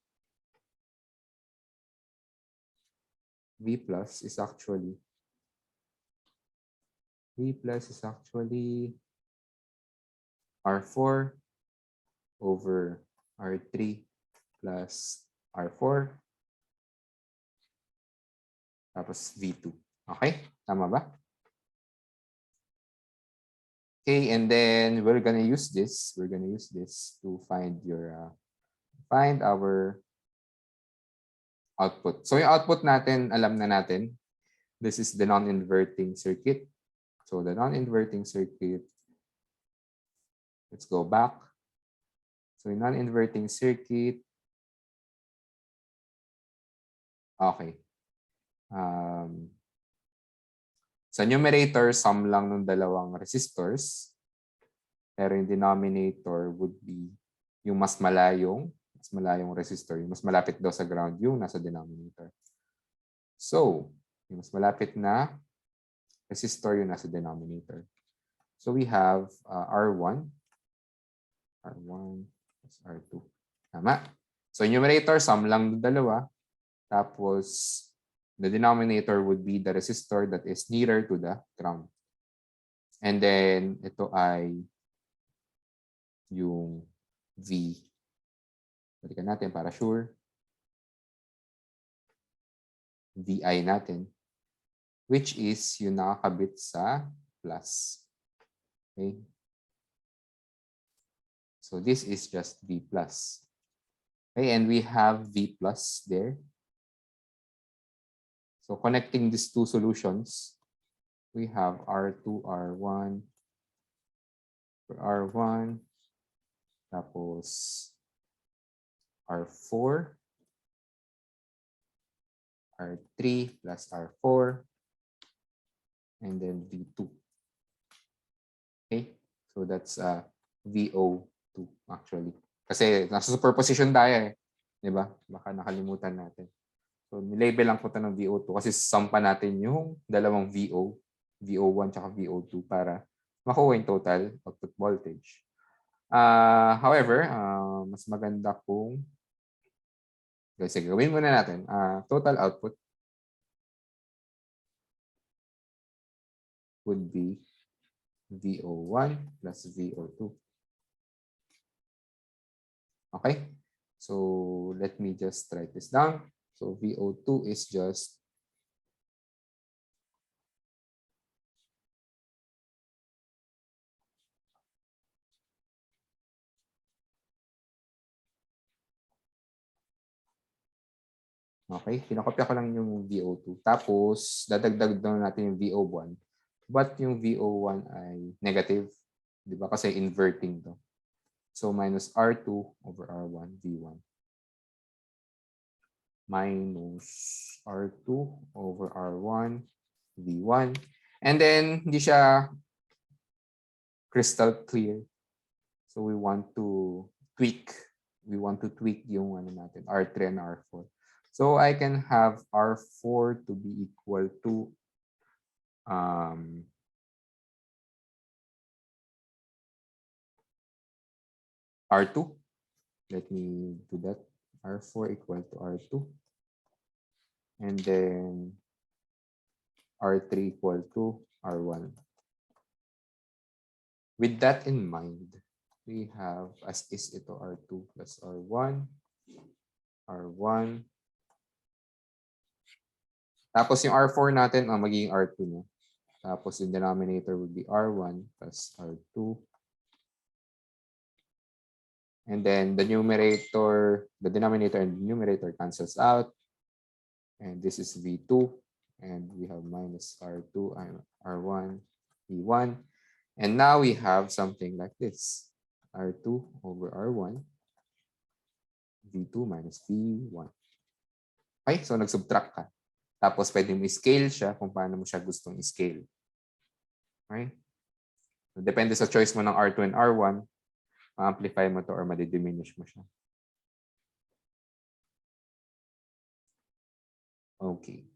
is actually R4 over R3 plus R4 tapos V2. Okay? Tama ba? Okay, and then we're gonna use this. We're gonna use this to find our output. So yung output natin, alam na natin. This is the non-inverting circuit. So the non-inverting circuit, let's go back. So in non-inverting circuit, Okay. Sa numerator, sum lang ng dalawang resistors. Pero yung denominator would be yung mas malayong resistor. Yung mas malapit daw sa ground yung nasa denominator. So, yung mas malapit na resistor yung nasa denominator. So we have R1 plus R2. Tama? So numerator, sum lang ng dalawa. Tapos, the denominator would be the resistor that is nearer to the ground. And then, ito ay yung V. Balikan natin para sure. VI natin. Which is yung nakakabit sa plus. Okay? So this is just V plus. Okay, and we have V plus there. So connecting these two solutions, we have R2, R1, R1, tapos R4, R3 plus R4, and then V2. Okay, so that's VO2 actually. Kasi nasa superposition tayo eh. Diba? Baka nakalimutan natin. So, nilabel lang po ito ng VO2 kasi sum pa natin yung dalawang VO, VO1 tsaka VO2 para makuha yung total output voltage. However, mas maganda kung sige, gawin muna natin. Total output would be VO1 plus VO2. Okay? So, let me just write this down. So, VO2 is just okay, kinokopya ko lang yung VO2. Tapos, dadagdag doon natin yung VO1. But yung VO1 ay negative. Di ba? Kasi inverting to. So, minus R2 over R1, V1. Minus R2 over R1, V1. And then, hindi siya crystal clear. So, we want to tweak. We want to tweak yung ano natin, R3 and R4. So, I can have R4 to be equal to R2. Let me do that. R4 equal to R2. And then R3 equal to R1. With that in mind, we have as is ito R2 plus R1. R1. Tapos yung R4 natin, magiging R2 na. Tapos yung denominator would be R1 plus R2. And then the numerator, the denominator and the numerator cancels out. And this is V2. And we have minus R2 and R1, V1. And now we have something like this. R2 over R1, V2 minus V1. Okay, so nag-subtract ka. Tapos pwede mo i-scale siya kung paano mo siya gustong i-scale. Okay? So, depende sa choice mo ng R2 and R1, ma-amplify mo to or ma-diminish mo siya. Okay.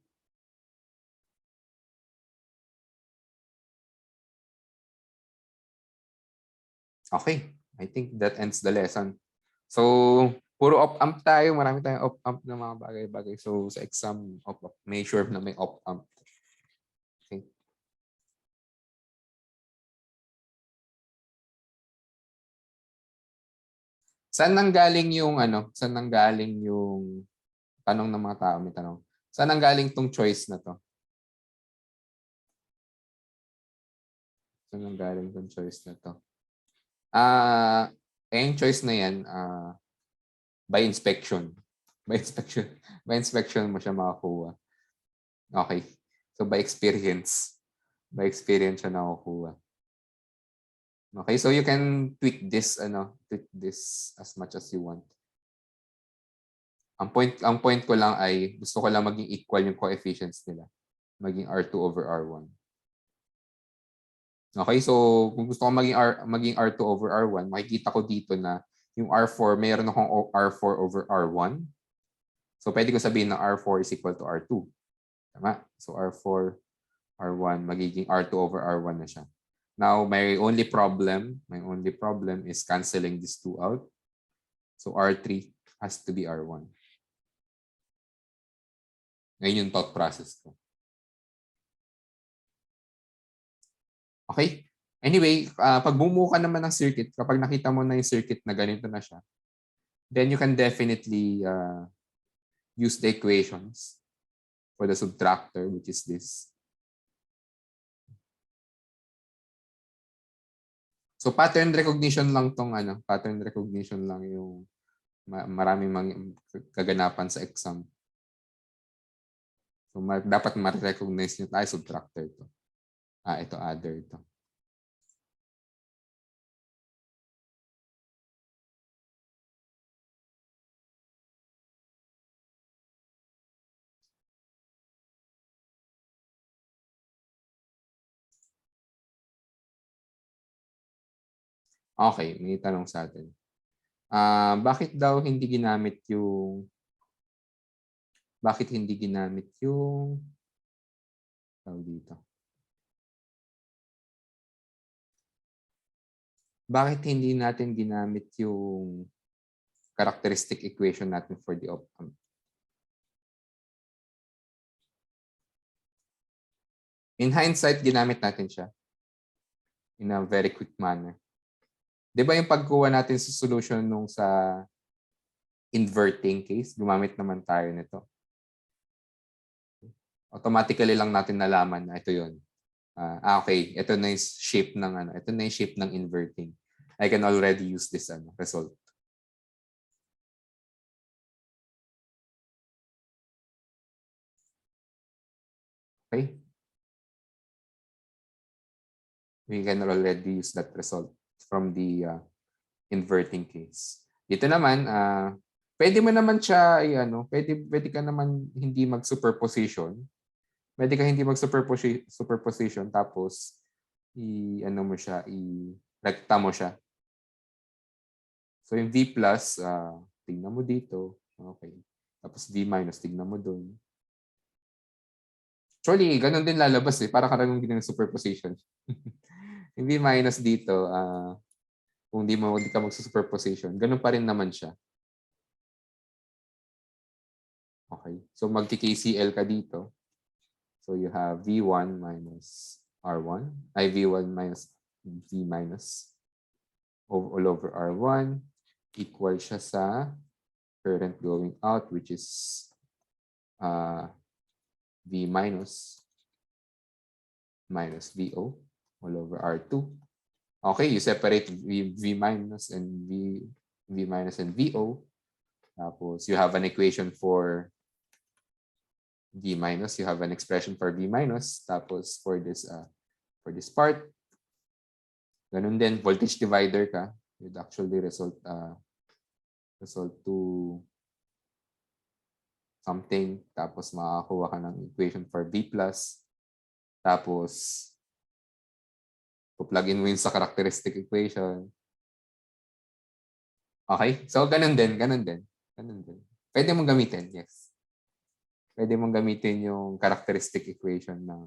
Okay, I think that ends the lesson. So, puro OpAmp tayo. Marami tayong OpAmp na mga bagay-bagay. So, sa exam, OpAmp. Make sure na may OpAmp. Okay. Saan nanggaling yung ano? Saan nanggaling yung tanong ng mga tao? May tanong. Saan nanggaling tong choice na to? Saan nanggaling tong choice na to? Yung choice na yan, by inspection. By inspection. By inspection mo siya makakuha. Okay. So by experience. By experience siya nakukuha. Okay, so you can tweak this as much as you want. Ang point ko lang ay gusto ko lang maging equal yung coefficients nila. Maging R2 over R1. Okay, so kung gusto ko maging R2 over R1, makikita ko dito na yung R4, mayroon akong R4 over R1. So pwede ko sabihin na R4 is equal to R2. Tama? So R4, R1, magiging R2 over R1 na siya. Now, my only problem is canceling these two out. So R3 has to be R1. Ngayon yung thought process ko. Okay? Anyway, pag bumuo ka naman ng circuit, kapag nakita mo na yung circuit na ganito na siya, then you can definitely use the equations for the subtractor, which is this. So pattern recognition lang tong pattern recognition lang yung maraming kaganapan sa exam. So dapat ma-recognize nyo tayo subtractor to. Ito other to. Okay, may tanong sa atin. Bakit hindi ginamit yung dito? Bakit hindi natin ginamit yung characteristic equation natin for the OpAmp? In hindsight, ginamit natin siya in a very quick manner. Di ba yung pagkuha natin sa solution nung sa inverting case, gumamit naman tayo nito. Automatically lang natin nalaman na ito yun. Okay, ito na yung shape ng inverting. I can already use this result. Okay? We can already use that result from the inverting case. Dito naman, pwede mo naman siya, pwede ka naman hindi mag-superposition. Pwede ka hindi mag-superposition tapos i-recta mo siya. So yung V plus, tingnan mo dito. Okay. Tapos V minus, tingnan mo doon. Actually, ganun din lalabas para karang din ng superposition. Yung V minus dito, kung di ka mag-superposition, ganun pa rin naman siya. Okay. So magki-KCL ka dito. So you have V1 minus R1. V1 minus V minus all over R1 equal siya sa current going out, which is V minus VO all over R2. Okay, you separate V minus and V minus and VO. Tapos you have an equation for V minus, you have an expression for V minus. Tapos for this part, ganun din, voltage divider ka, would actually result to something. Tapos makakuha ka ng equation for V plus. Tapos plug in mo yun sa characteristic equation. Okay? So ganun din. Pwede mong gamitin, yes. Pwede mong gamitin yung characteristic equation ng.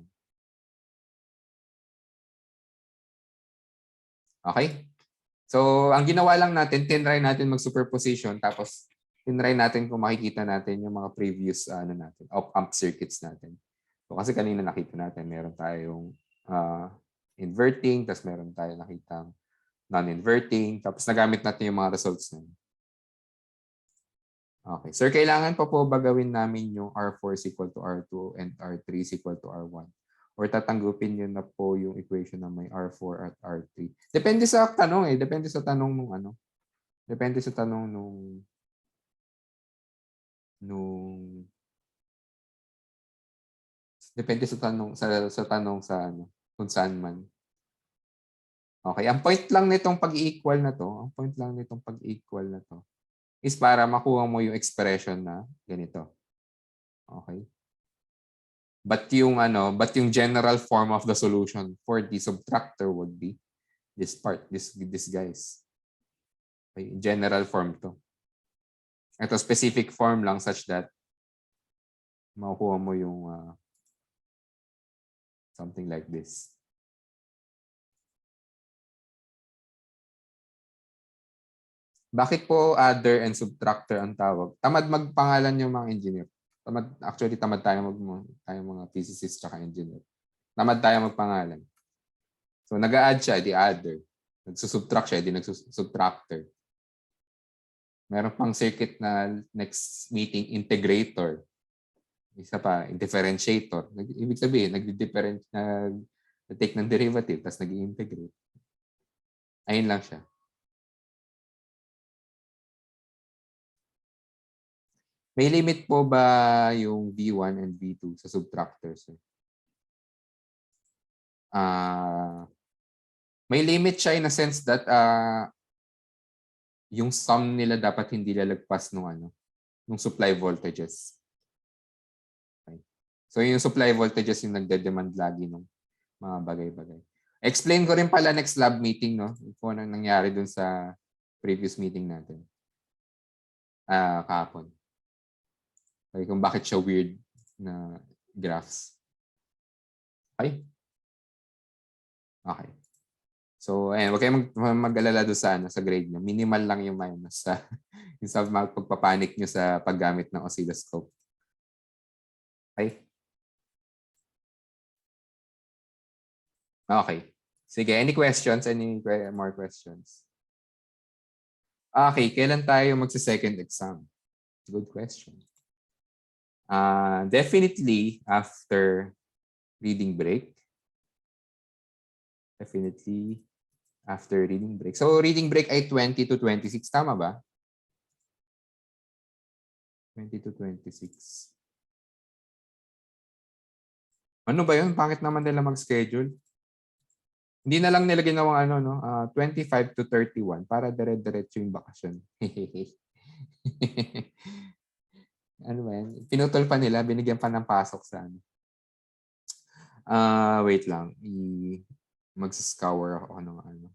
Okay? So, ang ginawa lang natin, tinry natin mag-superposition, tapos tinry natin kung makikita natin yung mga previous OpAmp circuits natin. So, kasi kanina nakita natin, meron tayong inverting, tapos meron tayong nakitang non-inverting, tapos nagamit natin yung mga results na. Okay. Sir, kailangan pa po ba gawin namin yung R4 is equal to R2 and R3 is equal to R1? Or tatanggupin nyo na po yung equation na may R4 at R3? Depende sa tanong Depende sa tanong nung Depende sa tanong Depende sa tanong sa kung saan man. Okay, ang point lang nitong pag-equal na to, is para makuha mo yung expression na ganito. Okay? But yung general form of the solution for the subtractor would be this part, this guys. Okay? General form to. Ito specific form lang such that makukuha mo yung something like this. Bakit po adder and subtractor ang tawag? Tamad magpangalan yung mga engineer. Tamad tayo mga physicists at engineer. Tamad tayo magpangalan. So nag-a-add siya, di adder. Nagsusubtract siya, di nagsusubtractor. Meron pang circuit na next meeting integrator. Isa pa, differentiator. Ibig sabihin, nag-take ng derivative, tapos nag-integrate. Ayun lang siya. May limit po ba yung V1 and V2 sa subtractors? May limit siya in a sense that yung sum nila dapat hindi lalagpas nung supply voltages. Okay. So yung supply voltages yung nagde-demand lagi ng mga bagay-bagay. Explain ko rin pala next lab meeting, no? Kung anong nangyari dun sa previous meeting natin. Kahapon. Okay, kung bakit siya weird na graphs. Okay? Okay. So, ayan, huwag kayong mag-alala doon sa grade nyo. Minimal lang yung minus sa pagpapanik nyo sa paggamit ng oscilloscope. Okay? Okay. Sige, any questions? Any more questions? Okay, kailan tayo magsa-second exam? Good question. Definitely after reading break. Definitely after reading break. So reading break ay 20 to 26. Tama ba? 20 to 26. Ano ba yun? Pangit naman nila mag-schedule. Hindi na lang nila ginawang 25 to 31 para dire-diretso yung bakasyon. Ano ba yan? Pinutol pa nila, binigyan pa ng pasok sa wait lang. Mag-scour ako ng ano.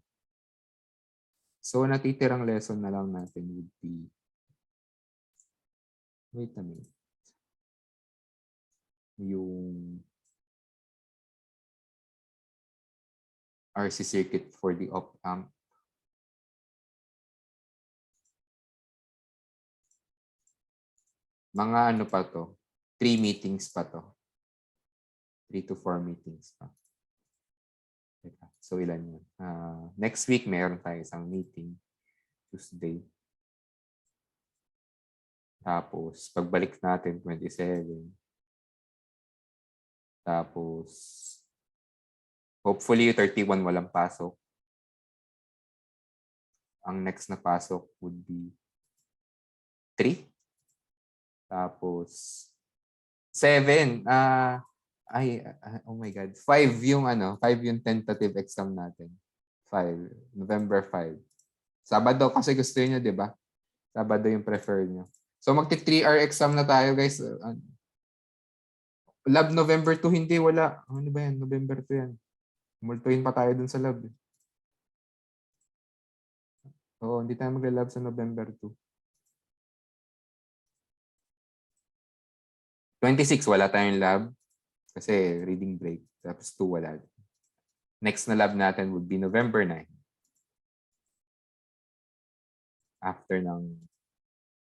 So, natitirang lesson na lang natin would be, wait a minute. Yung RC circuit for the OpAmp. Mga ano pa to? 3 meetings pa to. 3 to 4 meetings pa. So, ilan yun? Next week, mayroon tayo isang meeting. Tuesday. Tapos, pagbalik natin, 27. Tapos, hopefully, 31 walang pasok. Ang next na pasok would be 3. Tapos, 7. Oh my God. 5 yung 5 yung tentative exam natin. 5. November 5. Sabado kasi gusto niyo, di ba? Sabado yung prefer niyo. So, magti 3-hour exam na tayo, guys. Lab November 2, hindi, wala. Ano ba yan? November 2 yan. Multuhin pa tayo dun sa lab. Oo, hindi tayo magla-lab sa November 2. 26, wala tayong lab. Kasi reading break. Tapos 2, wala. Next na lab natin would be November 9. After ng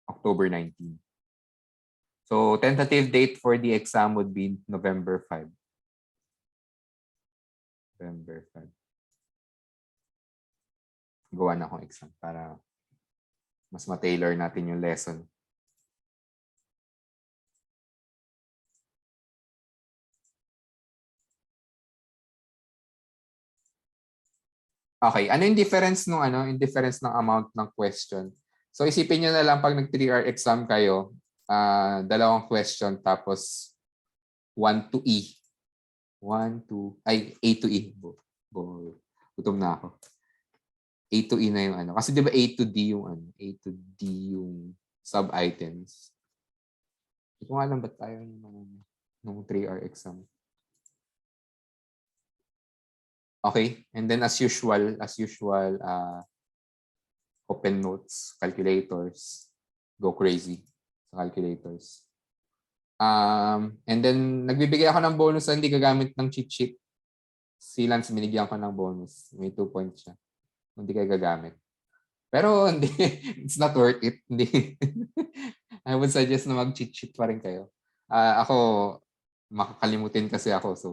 October 19. So, tentative date for the exam would be November 5. November 5. Gawa na akong exam para mas ma-tailor natin yung lesson. Okay, ano yung difference ng amount ng question? So isipin niyo na lang pag nag 3-hour exam kayo, dalawang question tapos 1 to E. A to E. Gutom na ako. A to E na yung ano. Kasi di ba A to D yung ano? A to D yung sub-items. Hindi ko nga alam ba't tayo nung 3R exam. Okay. And then as usual, open notes, calculators, go crazy sa calculators. And then, nagbibigay ako ng bonus na hindi gagamit ng cheat sheet. Si Lance, binigyan ko ng bonus. May 2 points siya. Hindi kayo gagamit. Pero, hindi, it's not worth it. Hindi. I would suggest na mag-cheat sheet pa rin kayo. Ako, makakalimutin kasi ako. So,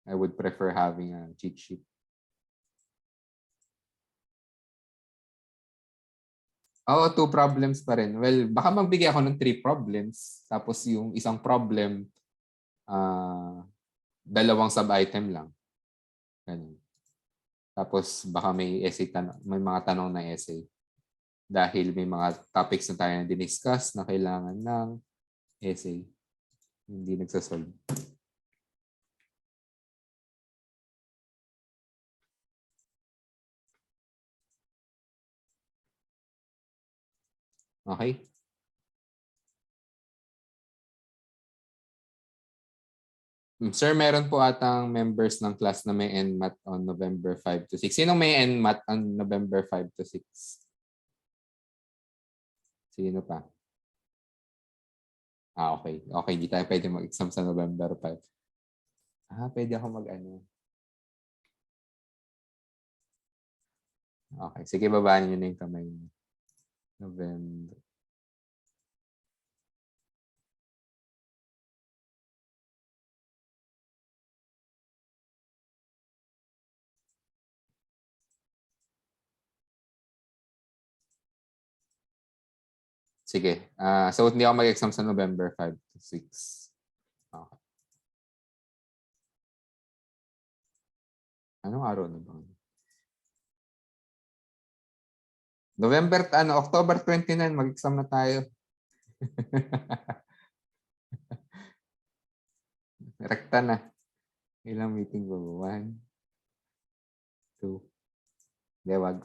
I would prefer having a cheat sheet. Oo, 2 problems pa rin. Well, baka magbigay ako ng 3 problems. Tapos yung isang problem, 2 sub-item lang. Ganun. Tapos baka may may mga tanong na essay. Dahil may mga topics na tayo na diniscuss na kailangan ng essay. Hindi nagsasolve. Okay? Sir, meron po atang members ng class na may NMAT on November 5 to 6. Sinong may NMAT on November 5 to 6? Sino pa? Okay. Okay, di tayo pwede mag-exam sa November 5. Pwede ako mag-ano. Okay, sige, babaan nyo na yung kamay niyo. November. Sige. So, hindi ako mag-exam sa November 5 to 6. Okay. Anong araw na ba? October 29, mag-exam na tayo. Rekta na. Ilang meeting ba? 1, 2. Hindi, wag.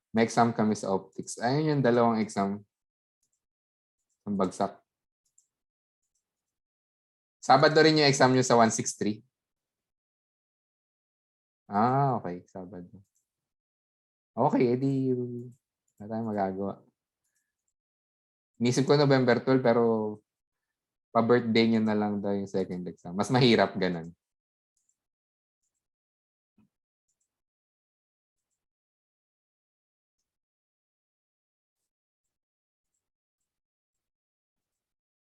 May exam kami sa optics. Ayun yung 2 exam. Ang bagsak. Sabado rin yung exam nyo sa 163. Okay. Sabado. Okay, edi wala tayong magagawa. Inisip ko November 12 pero pa-birthday nyo na lang daw yung second exam. Mas mahirap ganun.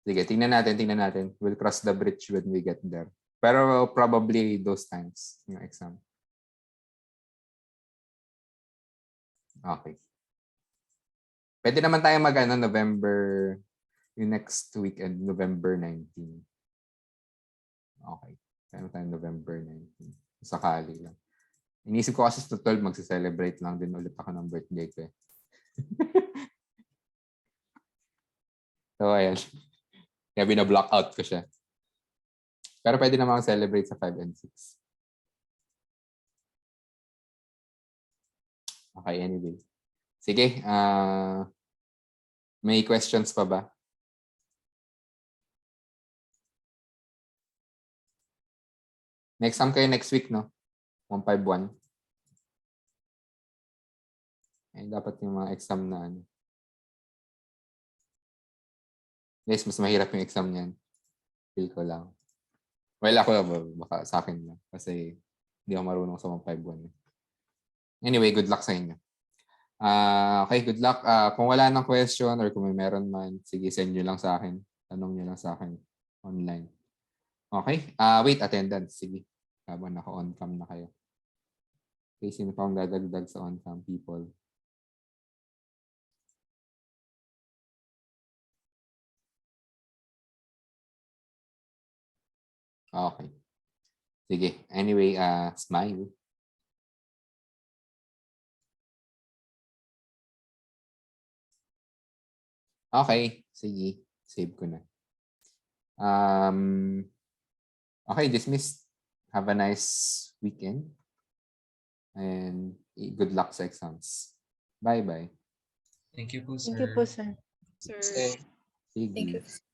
Sige, tingnan natin. We'll cross the bridge when we get there. Pero probably those times yung exam. Okay. Pwede naman tayo November, yung next weekend, November 19. Okay. Tayo tayo November 19. Sakali lang. Inisip ko kasi sa 12, magse-celebrate lang din ulit ako ng birthday ko eh. So, ayan. Kaya binablock out ko siya. Pero pwede naman celebrate sa 5 and 6. Okay, anyway. Sige, may questions pa ba? Next time kayo next week, no? 151. Eh, dapat yung mga exam na ano. Guys, mas mahirap yung exam niyan. Feel ko lang. Well, ako baka sa akin lang. Kasi hindi ako marunong sa 151. Anyway, good luck sa inyo. Okay, good luck. Kung wala nang question or kung may meron man, sige, send nyo lang sa akin. Tanong nyo lang sa akin online. Okay? Wait, attendance. Sige. Habang naka-on-cam na kayo. Okay, sino pa ang dadagdag sa on-cam people? Okay. Sige. Anyway, smile. Okay. Sige. Save ko na. Okay, dismissed. Have a nice weekend. And good luck sa exams. Bye-bye. Thank you po, Thank you po, sir. sir. Sir. Sige. Thank you.